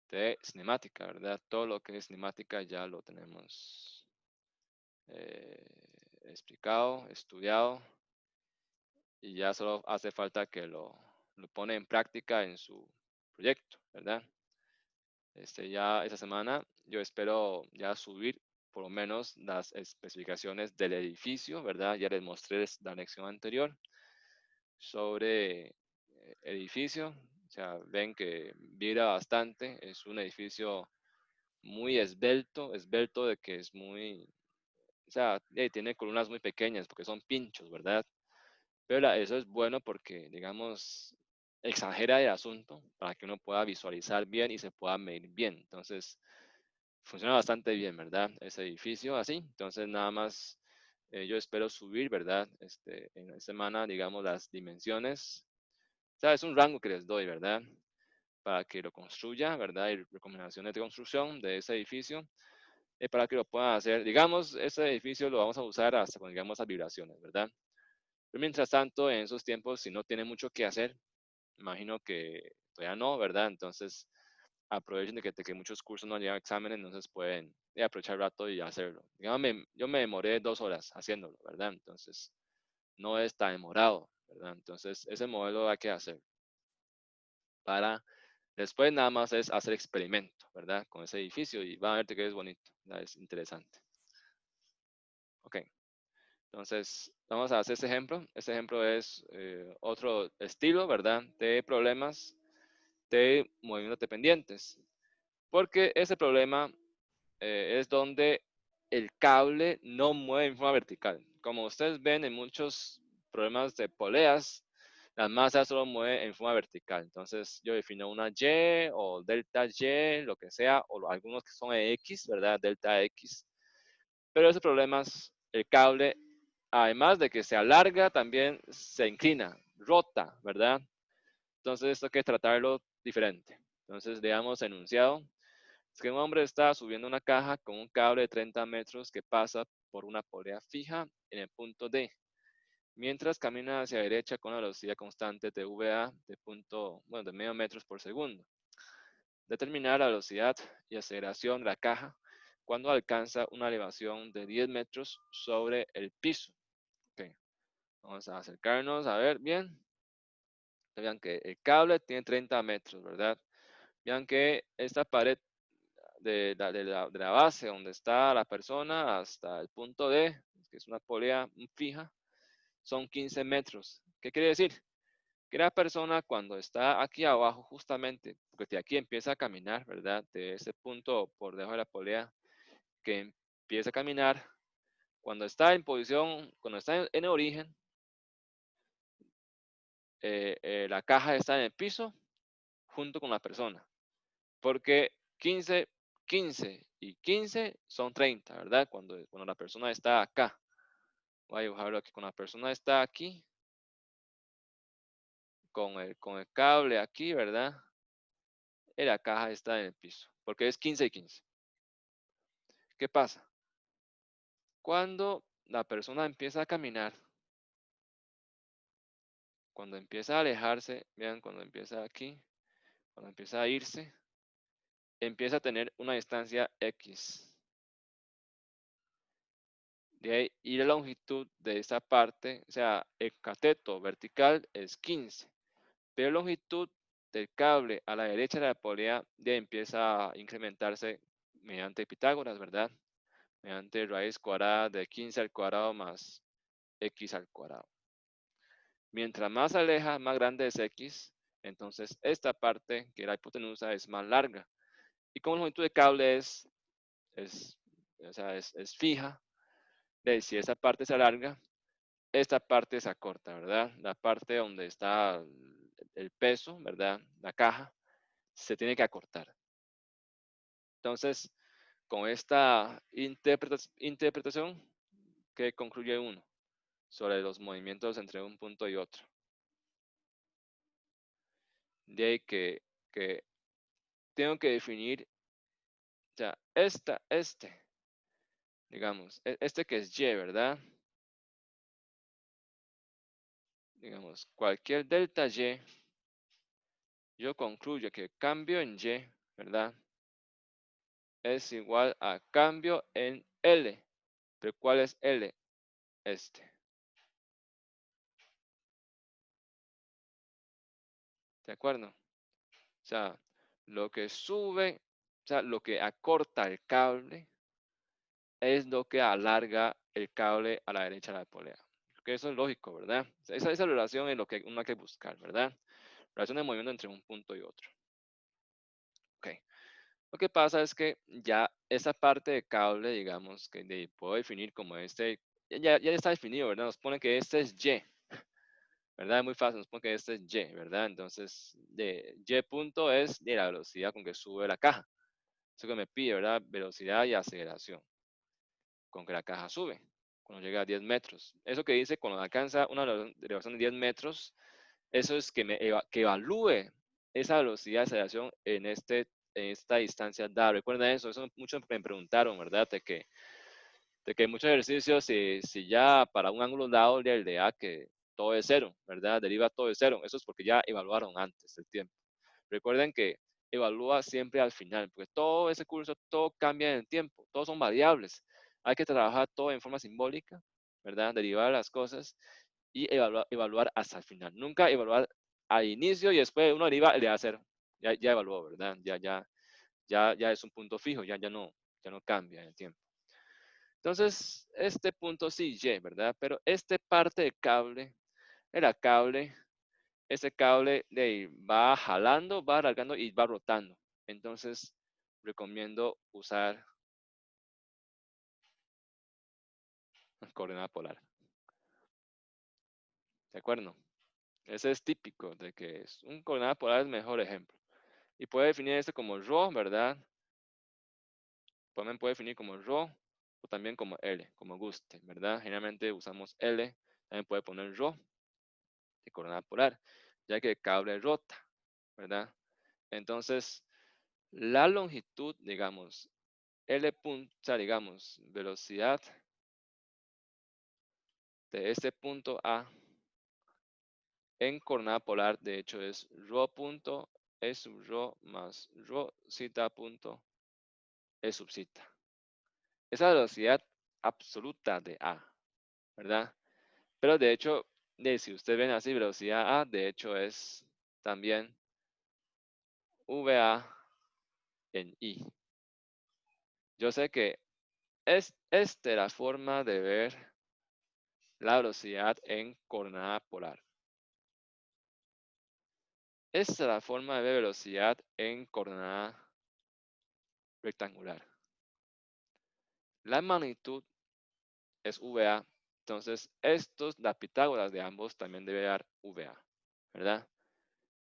de cinemática, ¿verdad? Todo lo que es cinemática ya lo tenemos explicado, estudiado y ya solo hace falta que lo pone en práctica en su proyecto, ¿verdad? Ya esta semana yo espero ya subir por lo menos las especificaciones del edificio, ¿verdad? Ya les mostré la lección anterior sobre edificio. O sea, ven que vibra bastante. Es un edificio muy esbelto de que es muy, o sea, tiene columnas muy pequeñas porque son pinchos, ¿verdad? Pero eso es bueno porque, digamos, exagera el asunto para que uno pueda visualizar bien y se pueda medir bien. Entonces, funciona bastante bien, ¿verdad? Ese edificio así. Entonces, nada más yo espero subir, ¿verdad? En la semana, digamos, las dimensiones. O sea, es un rango que les doy, ¿verdad? para que lo construya, ¿verdad? Y recomendaciones de construcción de ese edificio, para que lo puedan hacer. Digamos, ese edificio lo vamos a usar hasta cuando llegamos a vibraciones, ¿verdad? Pero mientras tanto, en esos tiempos, si no tiene mucho que hacer, imagino que todavía no, ¿verdad? Entonces, aprovechen de que muchos cursos no llevan exámenes, entonces pueden aprovechar el rato y hacerlo. Digamos, yo me demoré 2 horas haciéndolo, ¿verdad? Entonces, no es tan demorado, ¿verdad? Entonces, ese modelo hay que hacer para después nada más es hacer experimento, ¿verdad? Con ese edificio y van a ver que es bonito, ¿verdad? Es interesante. Ok, entonces vamos a hacer ese ejemplo. Este ejemplo es otro estilo, ¿verdad? De problemas de movimientos dependientes. Porque ese problema es donde el cable no mueve en forma vertical. Como ustedes ven en muchos problemas de poleas, la masa solo mueve en forma vertical. Entonces yo defino una Y o delta Y, lo que sea, o algunos que son X, ¿verdad? Delta X. Pero esos problemas, el cable, además de que se alarga, también se inclina, rota, ¿verdad? Entonces esto hay que tratarlo diferente. Entonces veamos enunciado. Es que un hombre está subiendo una caja con un cable de 30 metros que pasa por una polea fija en el punto D, mientras camina hacia la derecha con una velocidad constante de VA de medio metros por segundo. Determinar la velocidad y aceleración de la caja cuando alcanza una elevación de 10 metros sobre el piso. Okay. Vamos a acercarnos a ver bien. Vean que el cable tiene 30 metros, ¿verdad? Vean que esta pared de la base donde está la persona hasta el punto D, que es una polea fija, son 15 metros. ¿Qué quiere decir? Que la persona cuando está aquí abajo, justamente, porque de aquí empieza a caminar, ¿verdad? De ese punto por debajo de la polea, que empieza a caminar, cuando está en posición, cuando está en el origen, la caja está en el piso junto con la persona. Porque 15, 15 y 15 son 30, ¿verdad? Cuando la persona está acá. Voy a dibujarlo aquí. Cuando la persona está aquí, con el cable aquí, ¿verdad? Y la caja está en el piso. Porque es 15 y 15. ¿Qué pasa? Cuando la persona empieza a caminar, cuando empieza a alejarse, vean, cuando empieza aquí, cuando empieza a irse, empieza a tener una distancia X. De ahí, y la longitud de esta parte, o sea, el cateto vertical es 15, pero la longitud del cable a la derecha de la polea ya empieza a incrementarse mediante Pitágoras, ¿verdad? Mediante raíz cuadrada de 15 al cuadrado más x al cuadrado. Mientras más se aleja, más grande es x, entonces esta parte, que es la hipotenusa, es más larga. Y como la longitud del cable o sea, es fija, si esa parte se alarga, esta parte se acorta, ¿verdad? La parte donde está el peso, ¿verdad? La caja, se tiene que acortar. Entonces, con esta interpretación, ¿qué concluye uno sobre los movimientos entre un punto y otro? De ahí que tengo que definir, ya, digamos, este que es Y, ¿verdad? Digamos, cualquier delta Y, yo concluyo que cambio en Y, ¿verdad? Es igual a cambio en L. ¿Pero cuál es L? Este. ¿De acuerdo? O sea, lo que sube, o sea, lo que acorta el cable es lo que alarga el cable a la derecha de la polea. Porque eso es lógico, ¿verdad? Esa relación es lo que uno hay que buscar, ¿verdad? Relación de movimiento entre un punto y otro. Ok. Lo que pasa es que ya esa parte de cable, digamos, que puedo definir como ya está definido, ¿verdad? Nos pone que este es Y, ¿verdad? Es muy fácil, nos pone que este es Y, ¿verdad? Entonces, Y punto es de la velocidad con que sube la caja. Eso que me pide, ¿verdad? Velocidad y aceleración con que la caja sube cuando llega a 10 metros. Eso que dice cuando alcanza una elevación de 10 metros, eso es que evalúe esa velocidad de aceleración en esta distancia dada. Recuerden eso muchos me preguntaron, ¿verdad? De que muchos ejercicios, si ya para un ángulo dado, el de A, que todo es cero, ¿verdad? Deriva todo de cero. Eso es porque ya evaluaron antes el tiempo. Recuerden que evalúa siempre al final, porque todo ese curso, todo cambia en el tiempo, todos son variables. Hay que trabajar todo en forma simbólica, ¿verdad? Derivar las cosas y evaluar hasta el final. Nunca evaluar al inicio y después uno deriva el de A cero. Ya evaluó, ¿verdad? Ya es un punto fijo, ya no cambia en el tiempo. Entonces, este punto sí, Y, ¿verdad? Pero este parte de cable, era cable, ese cable de ahí va jalando, va alargando y va rotando. Entonces, recomiendo usar coordenada polar. ¿De acuerdo? Ese es típico de que es un coordenada polar es el mejor ejemplo. Y puede definir esto como ρ, ¿verdad? También puede definir como ρ o también como L, como guste, ¿verdad? Generalmente usamos L, también puede poner ρ de coordenada polar, ya que el cable rota, ¿verdad? Entonces, la longitud, digamos, L punto, o sea, digamos, velocidad de este punto A en coordenada polar, de hecho, es ρ punto E sub ρ más ρ zeta punto E sub zeta. Esa velocidad absoluta de A, ¿verdad? Pero de hecho, si ustedes ven así, velocidad A, de hecho, es también VA en I. Yo sé que es la forma de ver la velocidad en coordenada polar. Esta es la forma de ver velocidad en coordenada rectangular. La magnitud es VA, entonces las Pitágoras de ambos también debe dar VA, ¿verdad?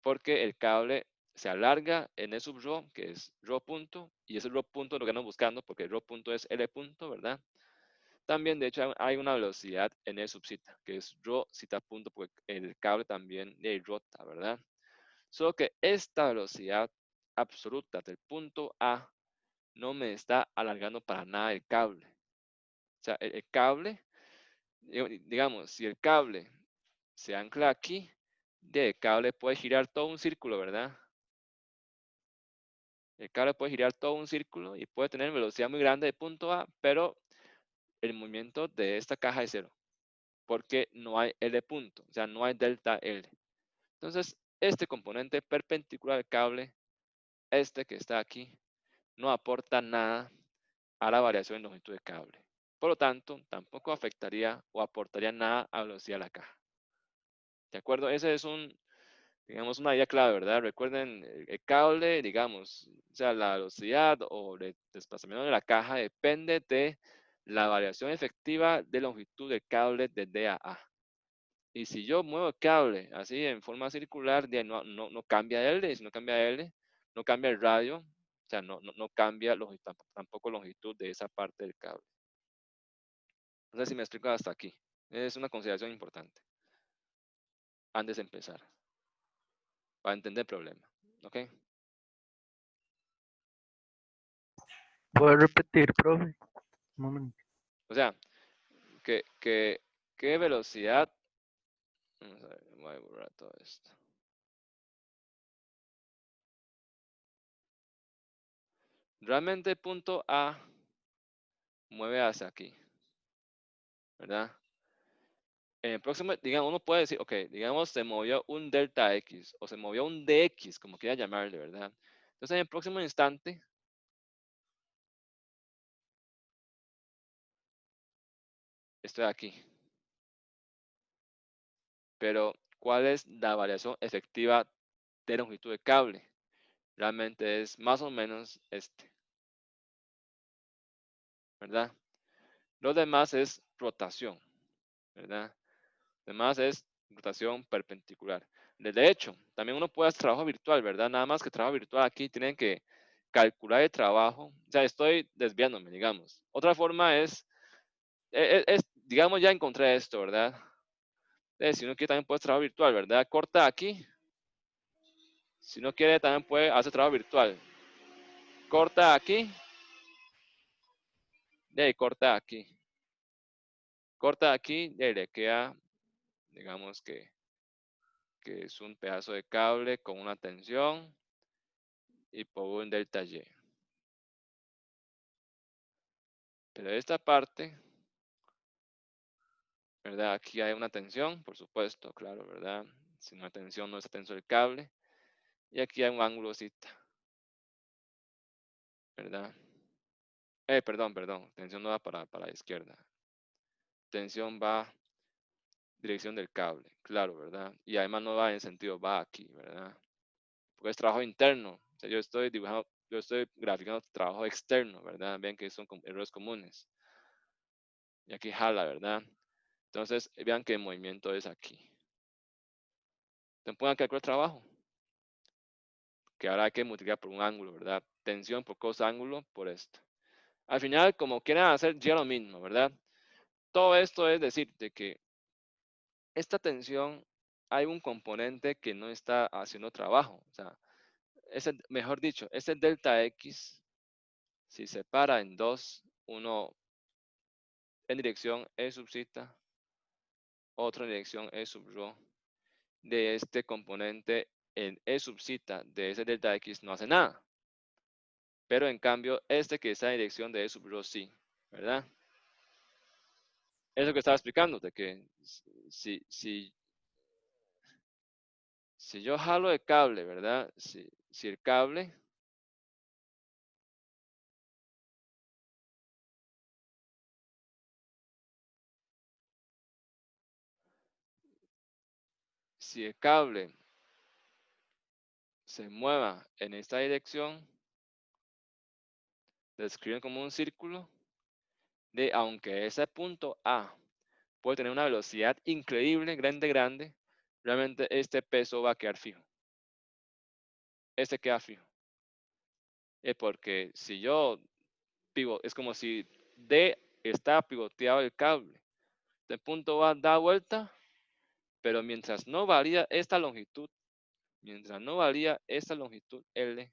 Porque el cable se alarga en E sub ρ, que es ρ punto, y ese ρ punto es lo que estamos buscando, porque ρ punto es L punto, ¿verdad? También, de hecho, hay una velocidad en E sub zeta, que es ρ zeta punto, porque el cable también rota, ¿verdad? Solo que esta velocidad absoluta del punto A no me está alargando para nada el cable. O sea, el cable, digamos, si el cable se ancla aquí, el cable puede girar todo un círculo, ¿verdad? El cable puede girar todo un círculo y puede tener velocidad muy grande de punto A, pero el movimiento de esta caja es cero, porque no hay L punto, o sea, no hay delta L. Entonces, este componente perpendicular al cable, este que está aquí, no aporta nada a la variación en longitud de cable. Por lo tanto, tampoco afectaría o aportaría nada a la velocidad de la caja. ¿De acuerdo? Ese es digamos, una idea clave, ¿verdad? Recuerden, el cable, digamos, o sea, la velocidad o el desplazamiento de la caja depende de la variación efectiva de longitud del cable de D a A. Y si yo muevo el cable así en forma circular, no cambia L, si no cambia L, no cambia el radio, o sea, no cambia tampoco longitud de esa parte del cable. No sé si me explico hasta aquí. Es una consideración importante antes de empezar, para entender el problema. ¿Ok? ¿Puedo repetir, profe? Un momento. O sea, ¿qué velocidad? Vamos a ver, voy a borrar todo esto. Realmente el punto A mueve hacia aquí, ¿verdad? En el próximo, digamos, uno puede decir, ok, digamos, se movió un delta X o se movió un DX, como quiera llamarle, ¿verdad? Entonces, en el próximo instante, estoy aquí. Pero, ¿cuál es la variación efectiva de longitud de cable? Realmente es más o menos este, ¿verdad? Lo demás es rotación, ¿verdad? Lo demás es rotación perpendicular. De hecho, también uno puede hacer trabajo virtual, ¿verdad? Nada más que trabajo virtual aquí tienen que calcular el trabajo. O sea, estoy desviándome, digamos. Otra forma digamos, ya encontré esto, ¿verdad? Si uno quiere también puede trabajo virtual, ¿verdad? Corta aquí. Si no quiere, también puede hacer trabajo virtual. Corta aquí. De ahí corta aquí. Corta aquí y ahí le queda, digamos que es un pedazo de cable con una tensión y por un delta Y. Pero esta parte, ¿verdad? Aquí hay una tensión, por supuesto, claro, ¿verdad? Si no hay tensión, no está tenso el cable. Y aquí hay un ángulo cita, ¿verdad? Perdón, tensión no va para la izquierda. Tensión va dirección del cable, claro, ¿verdad? Y además no va en sentido, va aquí, ¿verdad? Porque es trabajo interno. O sea, yo estoy dibujando, yo estoy graficando trabajo externo, ¿verdad? Ven que son errores comunes. Y aquí jala, ¿verdad? Entonces, vean que el movimiento es aquí. Entonces, pongan calcular trabajo. Que ahora hay que multiplicar por un ángulo, ¿verdad? Tensión por cos ángulo por esto. Al final, como quieran hacer, ya lo mismo, ¿verdad? Todo esto es decir, de que esta tensión hay un componente que no está haciendo trabajo. O sea, mejor dicho, ese delta X, si se para en dos, uno en dirección E sub zeta, otro en dirección E sub rho, de este componente en E sub zeta de ese delta X no hace nada. Pero en cambio, este que está en dirección de E sub rho sí, ¿verdad? Es lo que estaba explicando, de que si yo jalo el cable, ¿verdad? Si el cable se mueva en esta dirección, describen como un círculo, de aunque ese punto A puede tener una velocidad increíble, grande, realmente este peso va a quedar fijo. Este queda fijo. Porque si yo es como si D está pivoteado el cable. El punto A da vuelta, pero mientras no varía esta longitud L,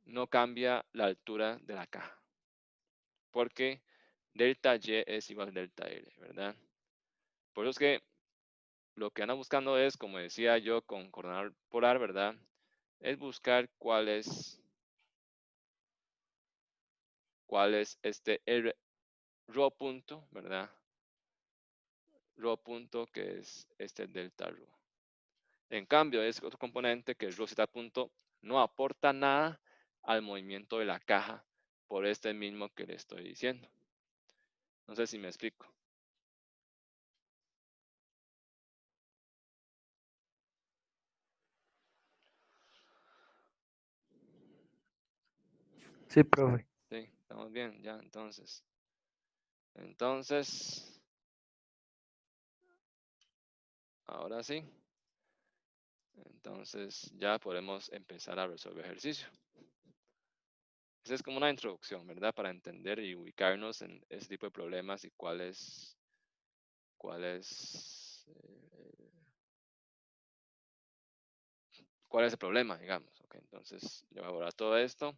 no cambia la altura de la caja. Porque delta Y es igual a delta L, ¿verdad? Por eso es que lo que anda buscando es, como decía yo, con coordenador polar, ¿verdad? Es buscar cuál es este rho punto, ¿verdad? Rho punto que es este delta rho. En cambio, es otro componente que el rho zeta punto no aporta nada al movimiento de la caja por este mismo que le estoy diciendo. No sé si me explico. Sí, profe. Sí, estamos bien, ya, entonces, ahora sí. Entonces ya podemos empezar a resolver ejercicio. Esa es como una introducción, ¿verdad? Para entender y ubicarnos en ese tipo de problemas y cuál es el problema, digamos. Okay, entonces, yo voy a borrar todo esto.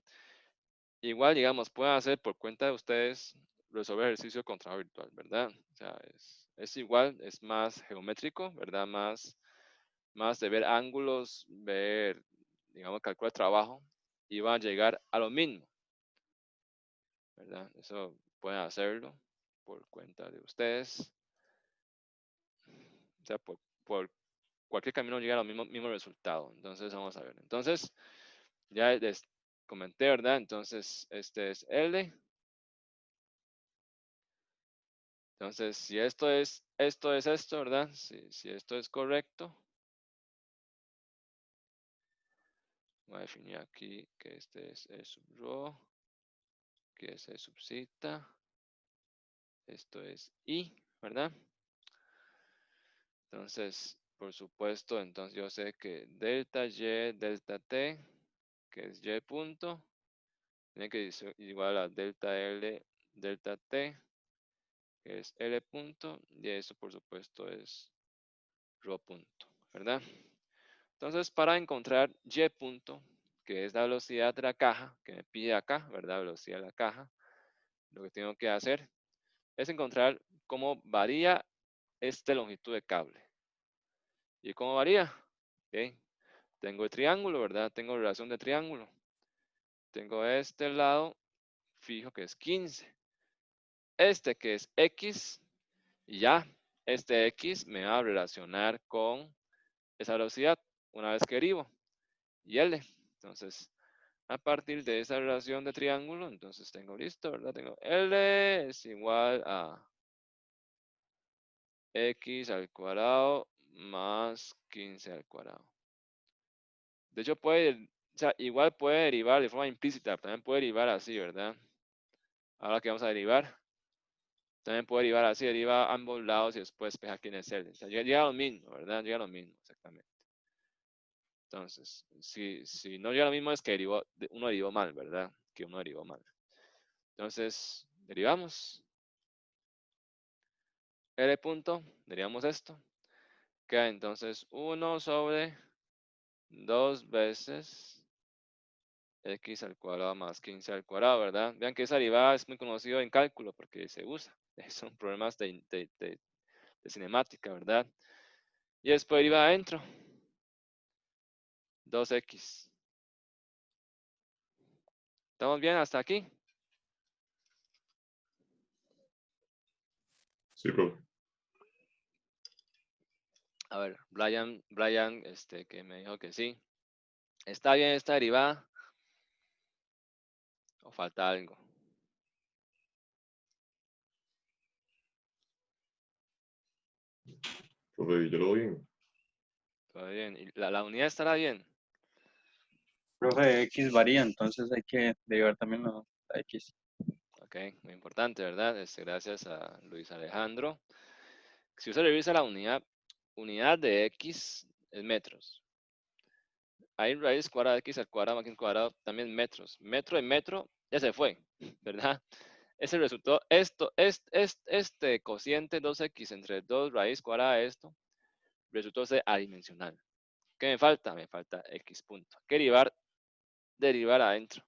Igual, digamos, pueden hacer por cuenta de ustedes resolver ejercicio con trabajo virtual, ¿verdad? O sea, es igual, es más geométrico, ¿verdad? Más de ver ángulos, ver, digamos, calcular trabajo y van a llegar a lo mismo, ¿verdad? Eso pueden hacerlo por cuenta de ustedes. O sea, por cualquier camino llega al mismo resultado. Entonces, vamos a ver. Entonces, ya les comenté, ¿verdad? Entonces, este es L. Entonces, si esto es esto, ¿verdad? Si esto es correcto, voy a definir aquí que este es E sub rho, que es E sub zeta. Esto es I, ¿verdad? Entonces, por supuesto, entonces yo sé que delta Y, delta T, que es Y punto, tiene que ser igual a delta L, delta T, que es L punto, y eso por supuesto es rho punto, ¿verdad? Entonces, para encontrar y punto, que es la velocidad de la caja, que me pide acá, ¿verdad? Velocidad de la caja, lo que tengo que hacer es encontrar cómo varía esta longitud de cable. ¿Y cómo varía? Ok, tengo el triángulo, ¿verdad? Tengo relación de triángulo. Tengo este lado fijo que es 15. Este que es X, y ya, este X me va a relacionar con esa velocidad una vez que derivo. Y L. Entonces, a partir de esa relación de triángulo, entonces tengo listo, ¿verdad? Tengo L es igual a X al cuadrado más 15 al cuadrado. De hecho, o sea, igual puede derivar de forma implícita, también puede derivar así, ¿verdad? Ahora que vamos a derivar, también puede derivar así, deriva a ambos lados y después despeja quién es L. O sea, llega a lo mismo, ¿verdad? Llega a lo mismo, exactamente. Entonces, si no llega a lo mismo es que uno derivó mal, ¿verdad? Que uno derivó mal. Entonces, derivamos. L punto, derivamos esto. Queda entonces 1 sobre 2 veces X al cuadrado más 15 al cuadrado, ¿verdad? Vean que esa derivada es muy conocido en cálculo porque se usa. Son problemas de cinemática, ¿verdad? Y después deriva adentro. 2X. ¿Estamos bien hasta aquí? Sí, profe. A ver, Brian, que me dijo que sí. ¿Está bien esta derivada? ¿O falta algo? Profe, yo lo doy bien. Todo bien. ¿Y la unidad estará bien? Profe, X varía, entonces hay que derivar también la X. Ok, muy importante, ¿verdad? Gracias a Luis Alejandro. Si usted revisa la unidad de X es metros. Ahí raíz cuadrada de X al cuadrado más 15 al cuadrado también metros. Metro en metro ya se fue, ¿verdad? Ese resultó, este cociente 2X entre 2 raíz cuadrada de esto, resultó ser adimensional. ¿Qué me falta? Me falta X punto. ¿Qué derivar adentro?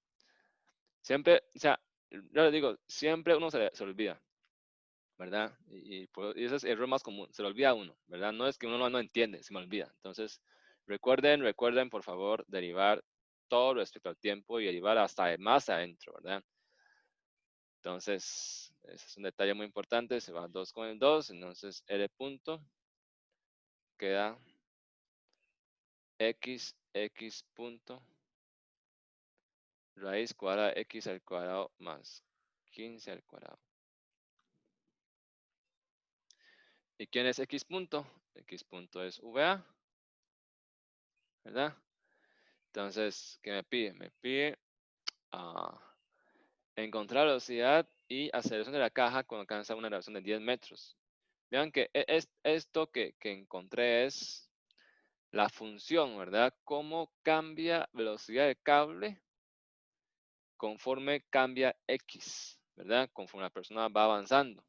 Siempre, o sea, yo les digo, siempre uno se olvida, ¿verdad? Y ese es el error más común, se le olvida a uno, ¿verdad? No es que uno no entiende, se me olvida. Entonces, recuerden, por favor, derivar todo respecto al tiempo y derivar hasta más adentro, ¿verdad? Entonces, ese es un detalle muy importante, se va 2 con el 2, entonces L punto queda X punto raíz cuadrada X al cuadrado más 15 al cuadrado. ¿Y quién es X punto? X punto es VA, ¿verdad? Entonces, ¿qué me pide? Me pide encontrar la velocidad y aceleración de la caja cuando alcanza una elevación de 10 metros. Vean que esto que encontré es la función, ¿verdad? Cómo cambia velocidad de cable conforme cambia X, ¿verdad? Conforme la persona va avanzando.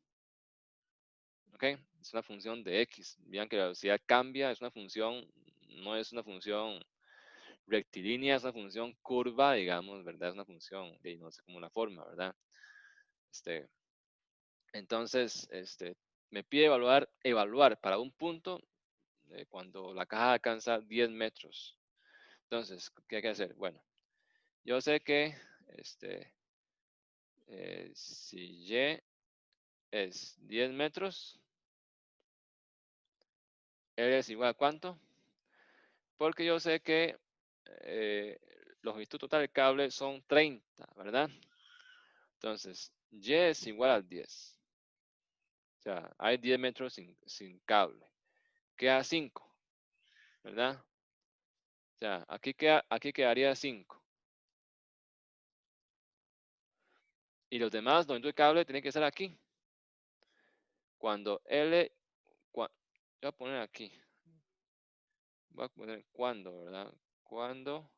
¿Ok? Es una función de X. Vean que la velocidad cambia, es una función, no es una función rectilínea, es una función curva, digamos, ¿verdad? Es una función, de no sé cómo la forma, ¿verdad? Entonces, me pide evaluar para un punto cuando la caja alcanza 10 metros. Entonces, ¿qué hay que hacer? Bueno, yo sé que si Y es 10 metros, L es igual a ¿cuánto? Porque yo sé que longitud total del cable son 30, ¿verdad? Entonces, Y es igual a 10. O sea, hay 10 metros sin cable. Queda 5, ¿verdad? O sea, aquí quedaría 5. Y los demás longitud de cable tienen que estar aquí. Cuando L, voy a poner aquí. Voy a poner cuando, ¿verdad? Cuando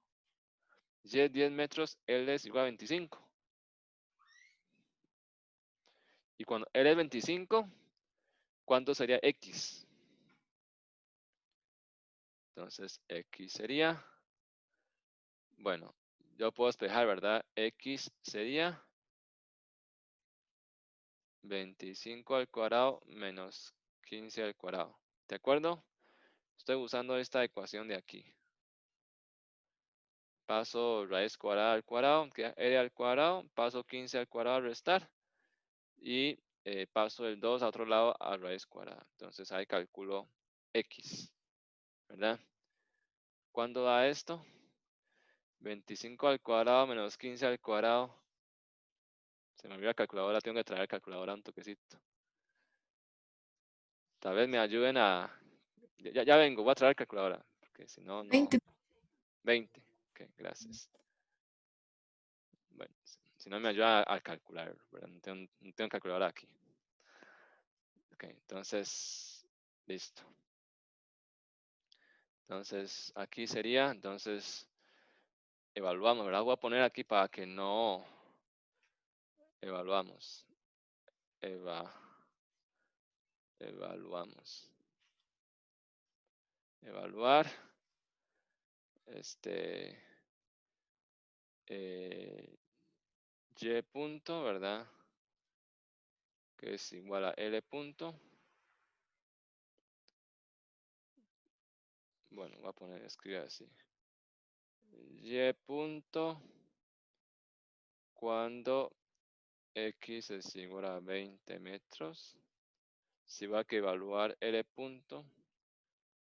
Y es 10 metros, L es igual a 25. Y cuando L es 25, ¿cuánto sería X? Entonces, x sería, bueno, yo puedo despejar, ¿verdad? X sería 25 al cuadrado menos 15 al cuadrado. ¿De acuerdo? Estoy usando esta ecuación de aquí. Paso raíz cuadrada al cuadrado, que r al cuadrado, paso 15 al cuadrado a restar y paso el 2 a otro lado a raíz cuadrada. Entonces ahí calculo x, ¿verdad? ¿Cuándo da esto? 25 al cuadrado menos 15 al cuadrado. Se me olvidó la calculadora, tengo que traer calculadora un toquecito. Tal vez me ayuden a... Ya vengo, voy a traer calculadora, porque si no, no... 20. 20. Ok, gracias. Bueno, si no me ayuda a calcular, ¿verdad? No tengo calculadora aquí. Ok, entonces, listo. Entonces, aquí sería, entonces, evaluamos, ¿verdad? Voy a poner aquí para que no evaluamos. Evaluamos. Evaluar. Y punto, ¿verdad? Que es igual a L punto. Bueno, voy a poner, escribir así. Y punto cuando X es igual a 20 metros. Si va a que evaluar L punto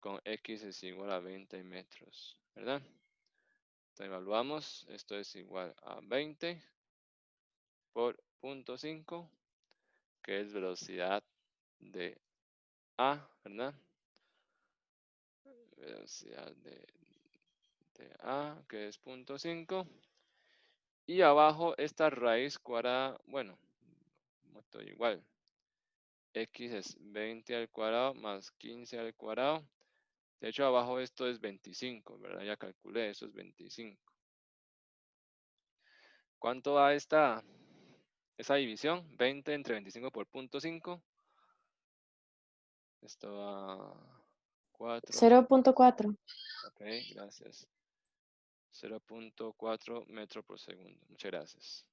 con X es igual a 20 metros, ¿verdad? Entonces evaluamos, esto es igual a 20 por 0.5, que es velocidad de A, ¿verdad? Velocidad de A, que es 0.5. Y abajo esta raíz cuadrada, bueno, esto igual. X es 20 al cuadrado más 15 al cuadrado. De hecho, abajo esto es 25, ¿verdad? Ya calculé, eso es 25. ¿Cuánto da esa división? 20 entre 25 por 0.5. Esto da 4. 0.4. Ok, gracias. 0.4 metros por segundo. Muchas gracias.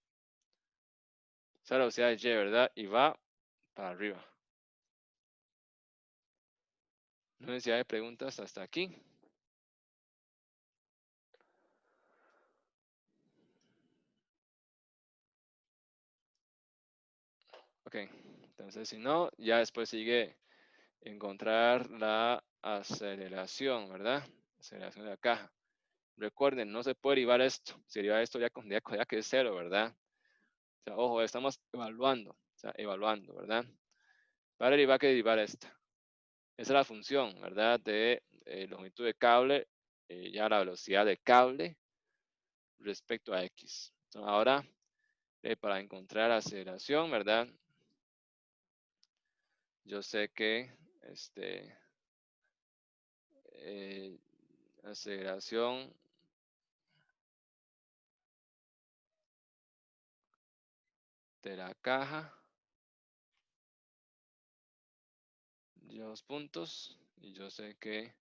Esa es la velocidad de Y, ¿verdad? Y va para arriba. No sé si hay preguntas hasta aquí. Ok, entonces si no, ya después sigue encontrar la aceleración, ¿verdad? Aceleración de la caja. Recuerden, no se puede derivar esto. Si deriva esto ya que es cero, ¿verdad? O sea, ojo, estamos evaluando, o sea, evaluando, ¿verdad? Para derivar, que derivar esta. Esa es la función, ¿verdad? De longitud de cable, ya la velocidad de cable respecto a X. Entonces, ahora, para encontrar aceleración, ¿verdad? Yo sé que aceleración de la caja, y dos puntos, y yo sé que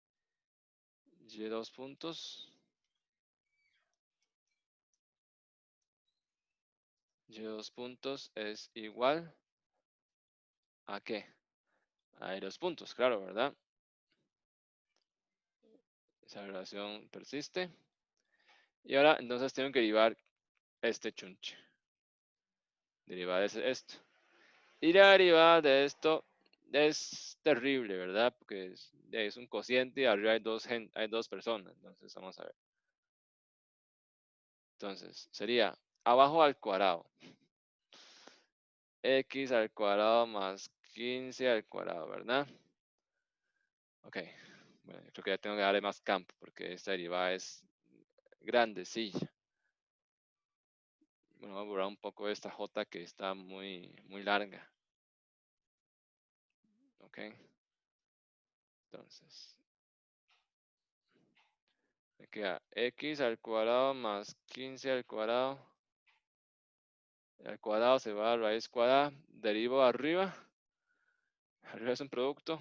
y dos puntos, y dos puntos es igual a ¿qué? A dos puntos, claro, ¿verdad? Esa relación persiste. Y ahora entonces tengo que derivar este chunche. Derivar esto. Y la derivada de esto es terrible, ¿verdad? Porque es un cociente y arriba hay dos personas. Entonces vamos a ver. Entonces sería abajo al cuadrado. X al cuadrado más 15 al cuadrado, ¿verdad? Ok. Bueno, creo que ya tengo que darle más campo porque esta derivada es grandecilla. Bueno, voy a borrar un poco esta J que está muy larga. Ok. Entonces, me queda X al cuadrado más 15 al cuadrado. Al cuadrado se va a raíz cuadrada. Derivo arriba. Arriba es un producto.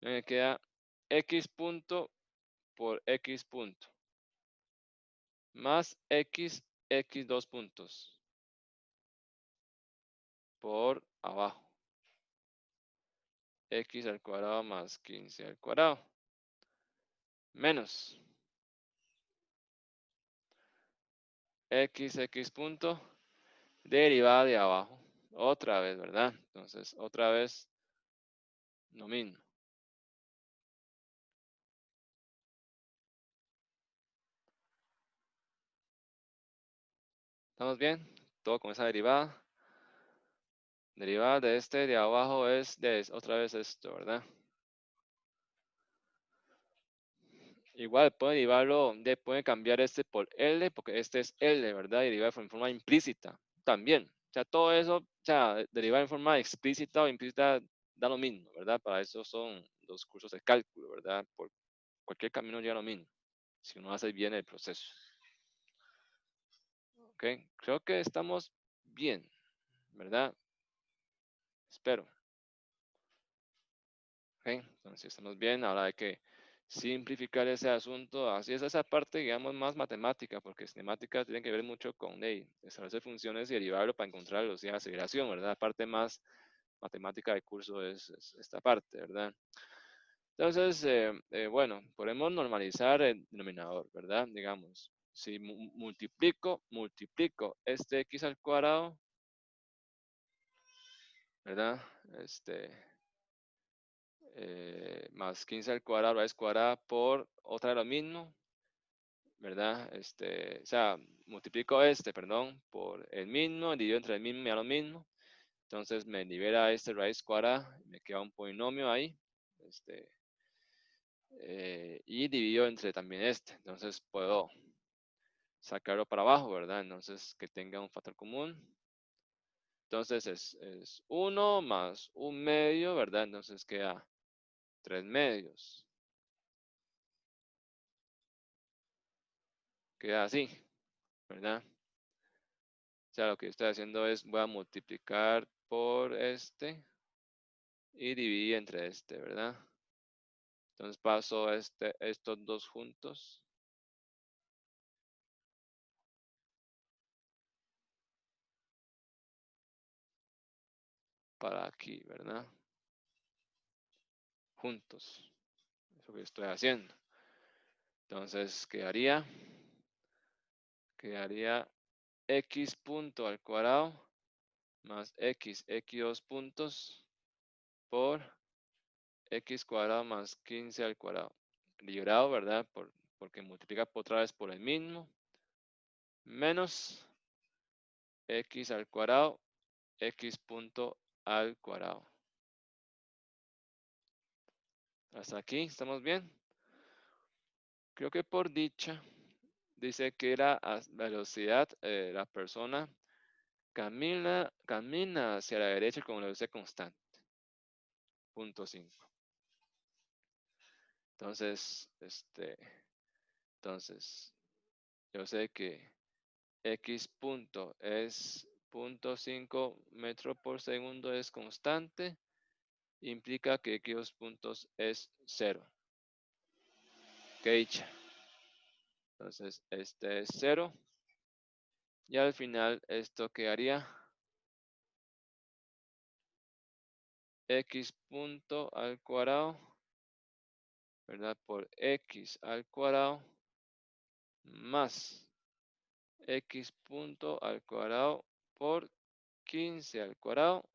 Me queda X punto por x punto más x 2 puntos por abajo. X al cuadrado más 15 al cuadrado. Menos x punto derivada de abajo. Otra vez, ¿verdad? Entonces, otra vez lo mismo. ¿Estamos bien? Todo con esa derivada. Derivada de este de abajo es otra vez esto, ¿verdad? Igual pueden derivarlo, pueden cambiar este por L, porque este es L, ¿verdad? Y derivar en forma implícita también. O sea, todo eso, o sea, derivar en forma explícita o implícita da lo mismo, ¿verdad? Para eso son los cursos de cálculo, ¿verdad? Por cualquier camino llega a lo mismo, si uno hace bien el proceso. ¿Ok? Creo que estamos bien, ¿verdad? Espero. ¿Ok? Entonces, si estamos bien, ahora hay que simplificar ese asunto. Así es esa parte, digamos, más matemática, porque cinemática tiene que ver mucho con establecer funciones y derivarlo para encontrar la velocidad de aceleración, ¿verdad? La parte más matemática del curso es esta parte, ¿verdad? Entonces, bueno, podemos normalizar el denominador, ¿verdad? Digamos, si multiplico este x al cuadrado, ¿verdad? Más 15 al cuadrado, raíz cuadrada por otra de lo mismo, ¿verdad? O sea, multiplico perdón, por el mismo, divido entre el mismo y a lo mismo. Entonces me libera raíz cuadrada, me queda un polinomio ahí. Y divido entre también Entonces puedo sacarlo para abajo, ¿verdad? Entonces que tenga un factor común. Entonces es 1 más 1/2, ¿verdad? Entonces queda 3/2. Queda así, ¿verdad? O sea, lo que estoy haciendo es, voy a multiplicar por y dividir entre ¿verdad? Entonces paso estos dos juntos. Para aquí, ¿verdad? Juntos. Eso es lo que estoy haciendo. Entonces quedaría x punto al cuadrado más x 2 puntos por x cuadrado más 15 al cuadrado. Librado, ¿verdad? Porque multiplica otra vez por el mismo. Menos x al cuadrado, x punto al cuadrado. Hasta aquí, ¿estamos bien? Creo que por dicha, dice que la velocidad, la persona camina hacia la derecha con velocidad constante. Punto 5. Entonces, yo sé que x punto es 0.5 metros por segundo es constante, implica que x puntos es 0. ¿Qué dicha? Entonces, este es 0. Y al final esto quedaría x punto al cuadrado, ¿verdad? Por x al cuadrado más x punto al cuadrado por 15 al cuadrado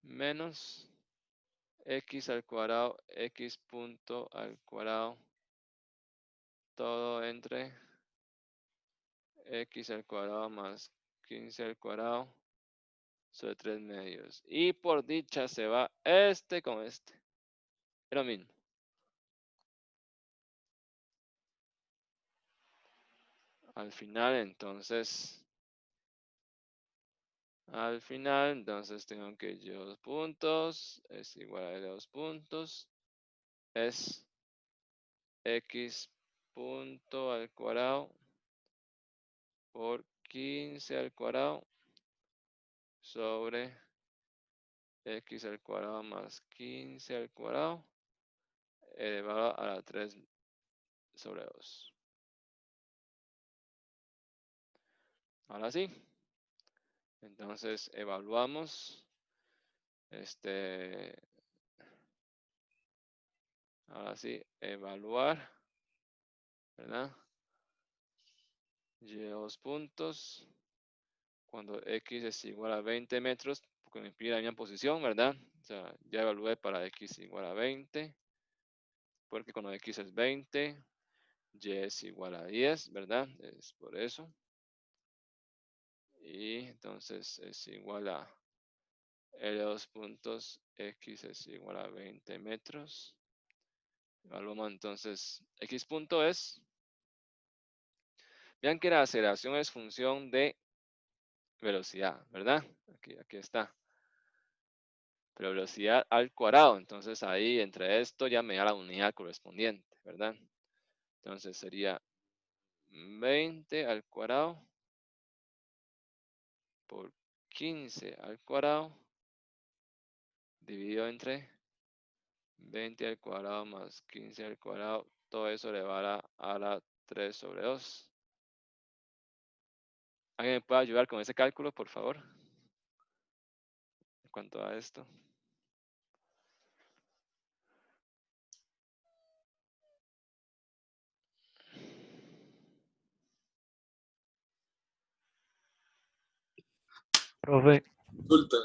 menos x al cuadrado, x punto al cuadrado, todo entre x al cuadrado más 15 al cuadrado sobre 3/2. Y por dicha se va con este. Es lo mismo. Al final, entonces, tengo que y 2 puntos es igual a 2 puntos. Es x punto al cuadrado por 15 al cuadrado sobre x al cuadrado más 15 al cuadrado elevado a la 3 sobre 2. Ahora sí. Entonces evaluamos. Ahora sí, evaluar, ¿verdad? Y 2 puntos. Cuando x es igual a 20 metros, porque me pide la misma posición, ¿verdad? O sea, ya evalué para x igual a 20. Porque cuando x es 20, y es igual a 10, ¿verdad? Es por eso. Y entonces es igual a L2 puntos, x es igual a 20 metros. Evaluamos entonces, x punto es, vean que la aceleración es función de velocidad, ¿verdad? Aquí está. Pero velocidad al cuadrado, entonces ahí entre esto ya me da la unidad correspondiente, ¿verdad? Entonces sería 20 al cuadrado por 15 al cuadrado dividido entre 20 al cuadrado más 15 al cuadrado, todo eso elevado a la 3 sobre 2. ¿Alguien me puede ayudar con ese cálculo, por favor? En cuanto a esto. Profe, Consulta.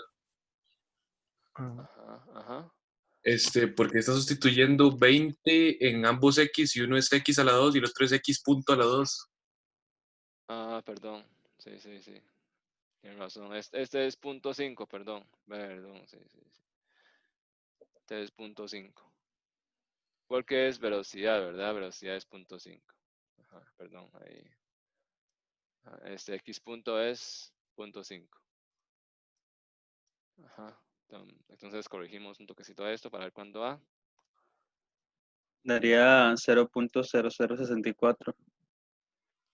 Ajá. ¿Por qué está sustituyendo 20 en ambos x y uno es x a la 2 y el otro es x punto a la 2? Perdón. Sí. Tienes razón. Este es punto 5, perdón. Sí. Este es punto 5. Porque es velocidad, ¿verdad? Velocidad es punto 5. Perdón, ahí. Este x punto es punto 5. Ajá. Entonces corregimos un toquecito a esto para ver cuándo va. Daría 0.0064.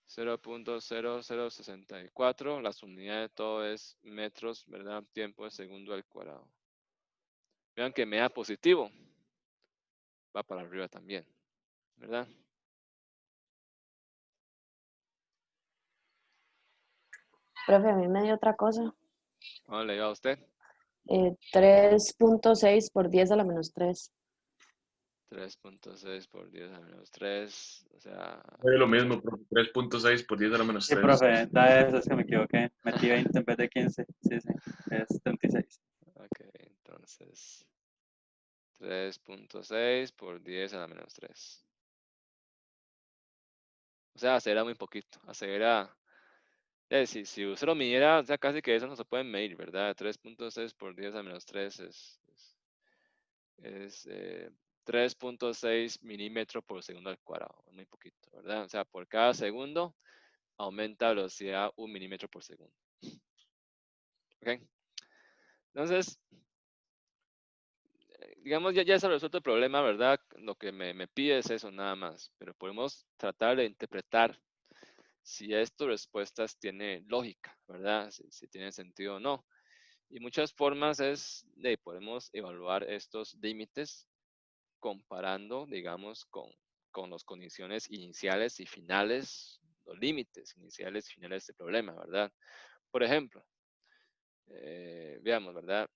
0.0064. Las unidades de todo es metros, ¿verdad? Tiempo de segundo al cuadrado. Vean que me da positivo. Va para arriba también, ¿verdad? Profe, a mí me dio otra cosa. ¿Cómo le iba a usted? 3.6 por 10 a la menos 3. 3.6 por 10 a menos 3. O sea, Es lo mismo, 3.6 por 10 a la menos Sí, 3. profe, da eso, es que me equivoqué. Metí 20 en vez de 15. Sí, es 36. ok, entonces 3.6 por 10 a la menos 3. O sea, acelera muy poquito. Acelera. Si usted lo midiera, o sea, casi que eso no se puede medir, ¿verdad? 3.6 por 10 a menos 3 es 3.6 milímetros por segundo al cuadrado. Muy poquito, ¿verdad? O sea, por cada segundo aumenta la velocidad 1 milímetro por segundo. ¿Ok? Entonces, digamos, ya se ha resuelto el problema, ¿verdad? Lo que me pide es eso nada más, pero podemos tratar de interpretar si estas respuestas tienen lógica, ¿verdad? Si tienen sentido o no. Y muchas formas es de podemos evaluar estos límites comparando, digamos, con las condiciones iniciales y finales, los límites iniciales y finales del problema, ¿verdad? Por ejemplo, veamos, ¿verdad?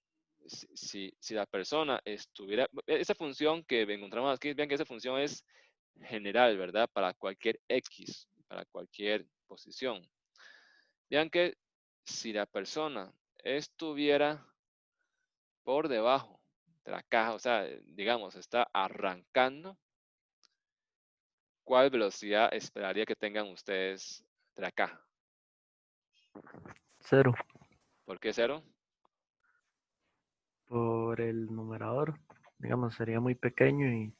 Si la persona estuviera, esa función que encontramos aquí, vean que esa función es general, ¿verdad? Para cualquier X, para cualquier posición. Vean que si la persona estuviera por debajo de la caja, o sea, digamos, está arrancando, ¿cuál velocidad esperaría que tengan ustedes de la caja? 0 ¿Por qué 0? por el numerador. Digamos, sería muy pequeño y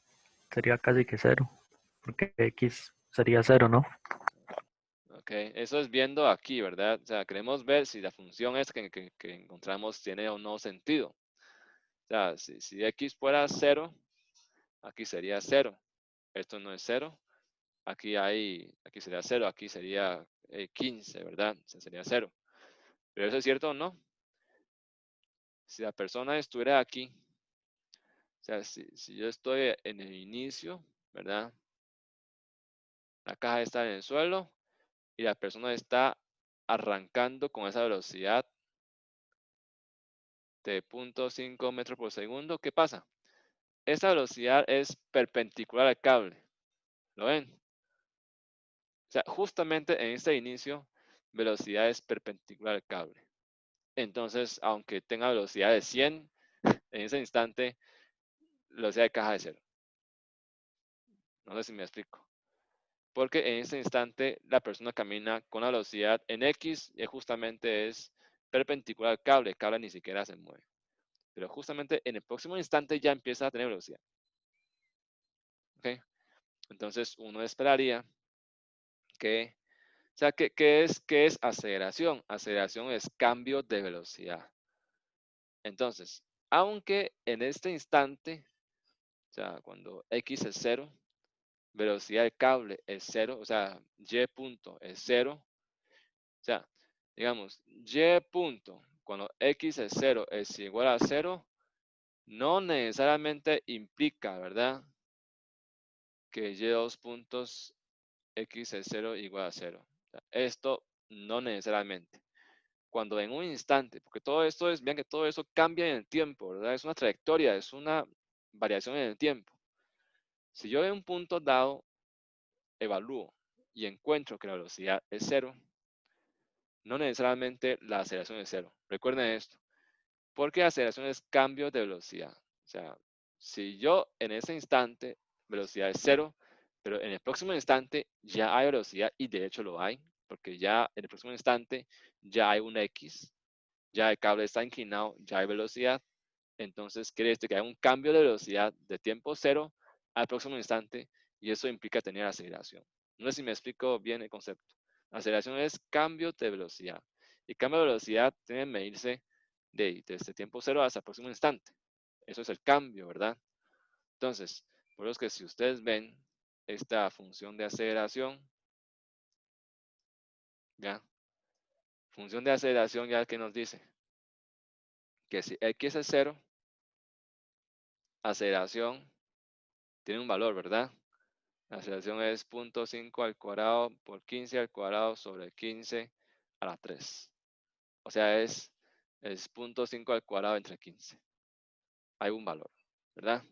sería casi que 0. Porque X sería 0, ¿no? Ok, eso es viendo aquí, ¿verdad? O sea, queremos ver si la función esta que encontramos tiene o no sentido. O sea, si X fuera 0, aquí sería 0. Esto no es 0. Aquí sería 0, aquí sería 15, ¿verdad? O sea, sería 0. ¿Pero eso es cierto o no? Si la persona estuviera aquí, o sea, si yo estoy en el inicio, ¿verdad? La caja está en el suelo y la persona está arrancando con esa velocidad de 0.5 metros por segundo. ¿Qué pasa? Esa velocidad es perpendicular al cable. ¿Lo ven? O sea, justamente en este inicio, velocidad es perpendicular al cable. Entonces, aunque tenga velocidad de 100, en ese instante, velocidad de caja de 0. No sé si me explico. Porque en ese instante, la persona camina con la velocidad en X y justamente es perpendicular al cable. El cable ni siquiera se mueve. Pero justamente en el próximo instante ya empieza a tener velocidad. ¿Ok? Entonces, uno esperaría que, o sea, ¿qué es aceleración? Aceleración es cambio de velocidad. Entonces, aunque en este instante, o sea, cuando X es 0, velocidad del cable es 0, o sea, Y punto es 0, o sea, digamos, Y punto, cuando X es 0 es igual a 0, no necesariamente implica, ¿verdad? Que Y dos puntos X es 0 igual a 0. O sea, esto no necesariamente. Cuando en un instante, porque todo esto es, vean que todo eso cambia en el tiempo, ¿verdad? Es una trayectoria, es una variación en el tiempo. Si yo en un punto dado evalúo y encuentro que la velocidad es 0, no necesariamente la aceleración es 0. Recuerden esto, porque la aceleración es cambio de velocidad. O sea, si yo en ese instante velocidad es 0, pero en el próximo instante ya hay velocidad y de hecho lo hay, porque ya en el próximo instante ya hay un X, ya el cable está inclinado, ya hay velocidad. Entonces quiere decir que hay un cambio de velocidad de tiempo 0 al próximo instante y eso implica tener aceleración. No sé si me explico bien el concepto. Aceleración es cambio de velocidad y cambio de velocidad tiene que medirse desde tiempo 0 hasta el próximo instante. Eso es el cambio, ¿verdad? Entonces, por eso es que si ustedes ven esta función de aceleración, ¿ya? Función de aceleración ya que nos dice que si X es 0, aceleración tiene un valor, ¿verdad? La aceleración es 0.5 al cuadrado por 15 al cuadrado sobre 15 a la 3. O sea, es 0.5 al cuadrado entre 15. Hay un valor, ¿verdad?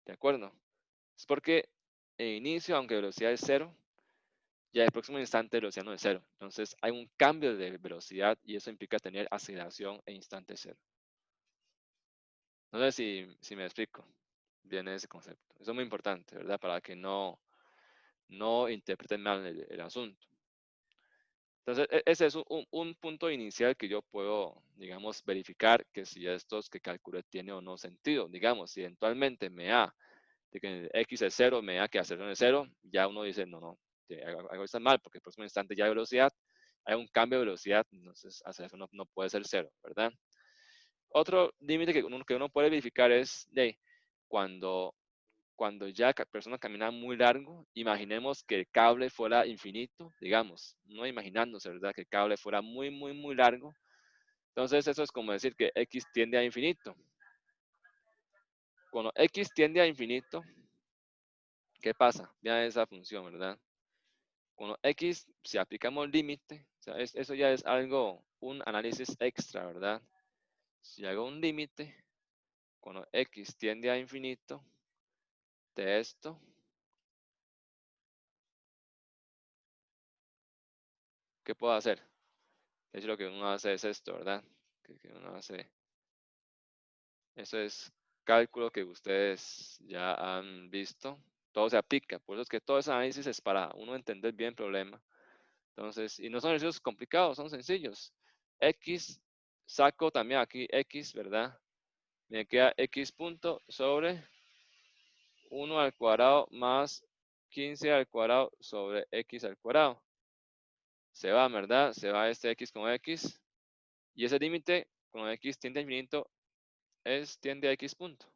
¿De acuerdo? Es porque en inicio, aunque velocidad es 0, ya el próximo instante velocidad no es 0. Entonces hay un cambio de velocidad y eso implica tener aceleración en instante 0. No sé si me explico bien ese concepto. Eso es muy importante, ¿verdad? Para que no interpreten mal el asunto. Entonces, ese es un punto inicial que yo puedo, digamos, verificar que si estos que calculé tiene o no sentido. Digamos, si eventualmente me da de que X es 0, me da que aceleración es 0, ya uno dice, no, algo está mal, porque el próximo instante ya hay velocidad, hay un cambio de velocidad, entonces aceleración no puede ser 0, ¿verdad? Otro límite que uno puede verificar es de cuando ya la persona camina muy largo, imaginemos que el cable fuera infinito, digamos, no imaginándose, ¿verdad? Que el cable fuera muy, muy, muy largo. Entonces eso es como decir que X tiende a infinito. Cuando X tiende a infinito, ¿qué pasa? Vean esa función, ¿verdad? Cuando X, si aplicamos límite, o sea, eso ya es algo, un análisis extra, ¿verdad? Si hago un límite, cuando X tiende a infinito, de esto, ¿qué puedo hacer? De hecho, lo que uno hace es esto, ¿verdad? Que uno hace, eso es cálculo que ustedes ya han visto. Todo se aplica, por eso es que todo ese análisis es para uno entender bien el problema. Entonces, y no son ejercicios complicados, son sencillos. X, saco también aquí X, ¿verdad? Me queda X punto sobre 1 al cuadrado más 15 al cuadrado sobre X al cuadrado. Se va, ¿verdad? Se va este X con X. Y ese límite con X tiende a infinito tiende a X punto.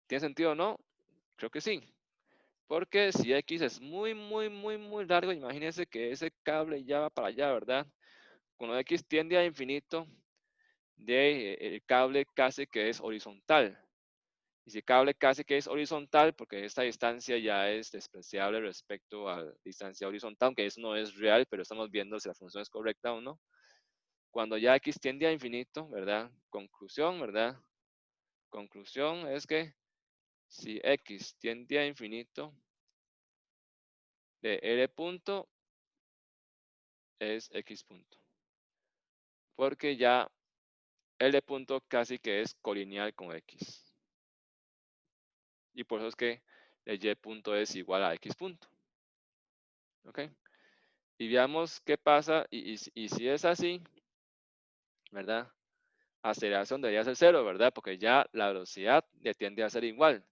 ¿Tiene sentido o no? Creo que sí. Porque si X es muy, muy, muy, muy largo, imagínense que ese cable ya va para allá, ¿verdad? Cuando X tiende a infinito, de el cable casi que es horizontal. Y si el cable casi que es horizontal, porque esta distancia ya es despreciable respecto a la distancia horizontal, aunque eso no es real, pero estamos viendo si la función es correcta o no. Cuando ya x tiende a infinito, ¿verdad? Conclusión, ¿verdad? Conclusión es que si x tiende a infinito, de L punto es X punto. Porque ya L punto casi que es colineal con X. Y por eso es que el Y punto es igual a X punto. ¿Ok? Y veamos qué pasa. Y si es así, ¿verdad? Aceleración debería ser cero, ¿verdad? Porque ya la velocidad ya tiende a ser igual.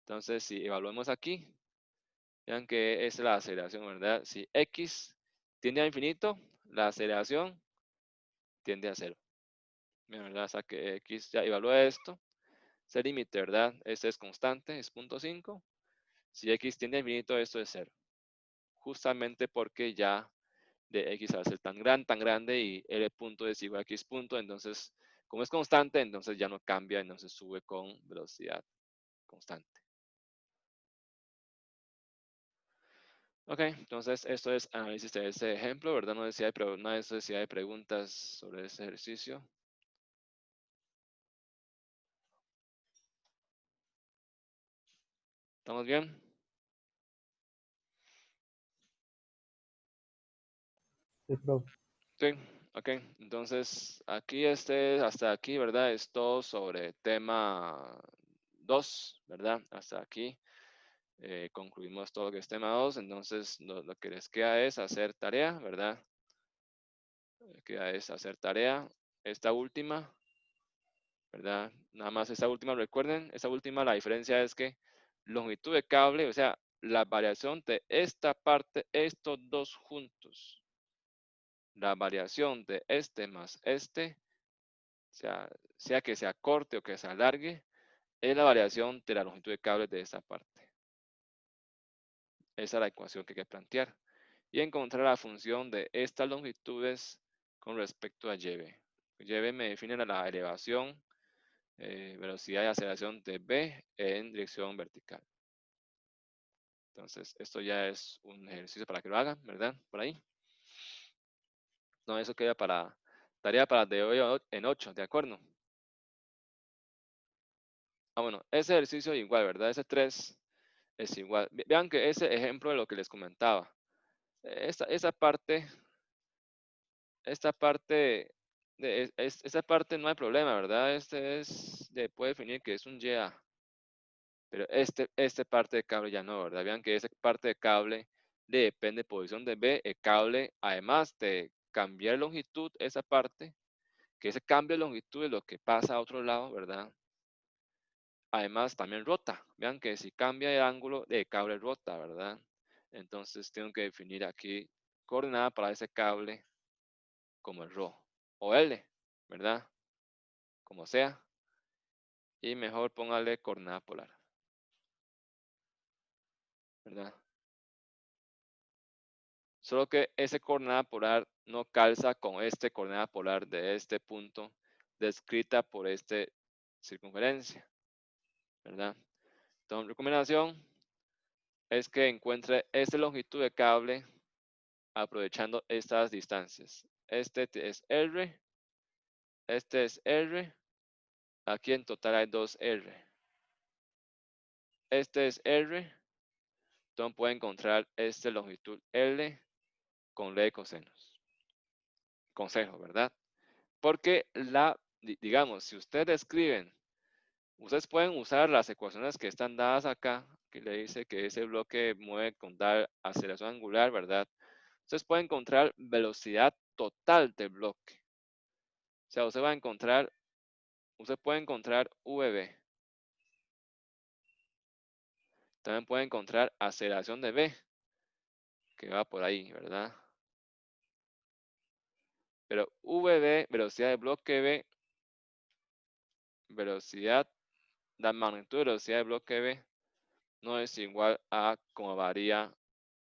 Entonces, si evaluamos aquí, vean que es la aceleración, ¿verdad? Si X tiende a infinito, la aceleración tiende a cero. ¿Verdad? O sea que X ya evalúa esto. Ese límite, ¿verdad? Este es constante, es 0.5. Si X tiende a infinito, esto es 0. Justamente porque ya de X va a ser tan grande y L punto es igual a X punto. Entonces, como es constante, entonces ya no cambia, entonces sube con velocidad constante. Ok, entonces esto es análisis de ese ejemplo, ¿verdad? No sé si hay preguntas sobre ese ejercicio. ¿Estamos bien? Sí, profe. Sí, ok. Entonces, aquí hasta aquí, ¿verdad? Es todo sobre tema 2, ¿verdad? Hasta aquí concluimos todo lo que es tema 2. Entonces, lo que les queda es hacer tarea, ¿verdad? Queda es hacer tarea. Esta última, ¿verdad? Nada más esta última, recuerden, esta última, la diferencia es que longitud de cable, o sea, la variación de esta parte, estos dos juntos, la variación de este más este, sea que sea corte o que se alargue, es la variación de la longitud de cable de esta parte. Esa es la ecuación que hay que plantear. Y encontrar la función de estas longitudes con respecto a YB. YB me define la elevación, velocidad y aceleración de B en dirección vertical. Entonces, esto ya es un ejercicio para que lo hagan, ¿verdad? Por ahí. No, eso queda para tarea para de hoy en 8, ¿de acuerdo? Bueno, ese ejercicio igual, ¿verdad? Ese 3 es igual. Vean que ese ejemplo de lo que les comentaba. Esta parte, esta parte no hay problema, ¿verdad? Puede definir que es un YA. Pero este parte de cable ya no, ¿verdad? Vean que esa parte de cable depende de posición de B. El cable, además de cambiar longitud, esa parte, que ese cambio de longitud es lo que pasa a otro lado, ¿verdad? Además, también rota. Vean que si cambia el ángulo, el cable rota, ¿verdad? Entonces, tengo que definir aquí coordenada para ese cable como el ρ o L, ¿verdad? Como sea. Y mejor póngale coordenada polar, ¿verdad? Solo que ese coordenada polar no calza con este coordenada polar de este punto descrita por esta circunferencia, ¿verdad? Entonces, recomendación es que encuentre esta longitud de cable aprovechando estas distancias. Este es R, este es R, aquí en total hay 2R. Este es R, entonces puede encontrar esta longitud L con ley de cosenos. Consejo, ¿verdad? Porque digamos, si ustedes escriben, ustedes pueden usar las ecuaciones que están dadas acá, que le dice que ese bloque mueve con tal aceleración angular, ¿verdad? Ustedes pueden encontrar velocidad total del bloque. O sea, usted puede encontrar VB. También puede encontrar aceleración de B, que va por ahí, ¿verdad? Pero VB, velocidad de bloque B, la magnitud de velocidad de bloque B, no es igual a como varía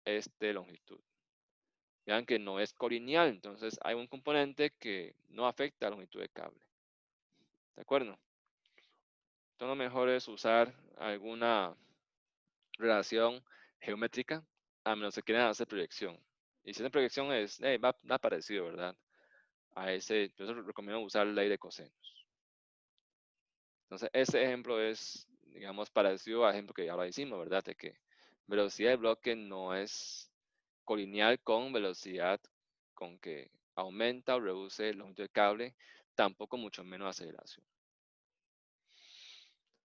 esta longitud. Vean que no es colineal, entonces hay un componente que no afecta a la longitud de cable. ¿De acuerdo? Entonces lo mejor es usar alguna relación geométrica, a menos que quieran hacer proyección. Y si esa proyección es, va parecido, ¿verdad? A ese, yo recomiendo usar la ley de cosenos. Entonces, ese ejemplo es, digamos, parecido al ejemplo que ya lo hicimos, ¿verdad? De que velocidad del bloque no es colineal con velocidad con que aumenta o reduce el longitud del cable, tampoco mucho menos aceleración.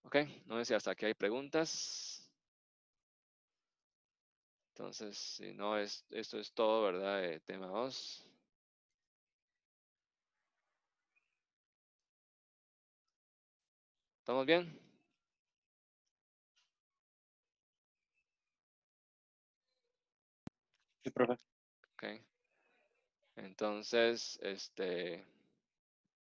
Ok, no sé si hasta aquí hay preguntas. Entonces, si no, esto es todo, ¿verdad? Tema 2. ¿Estamos bien? Sí, profe. Ok. Entonces,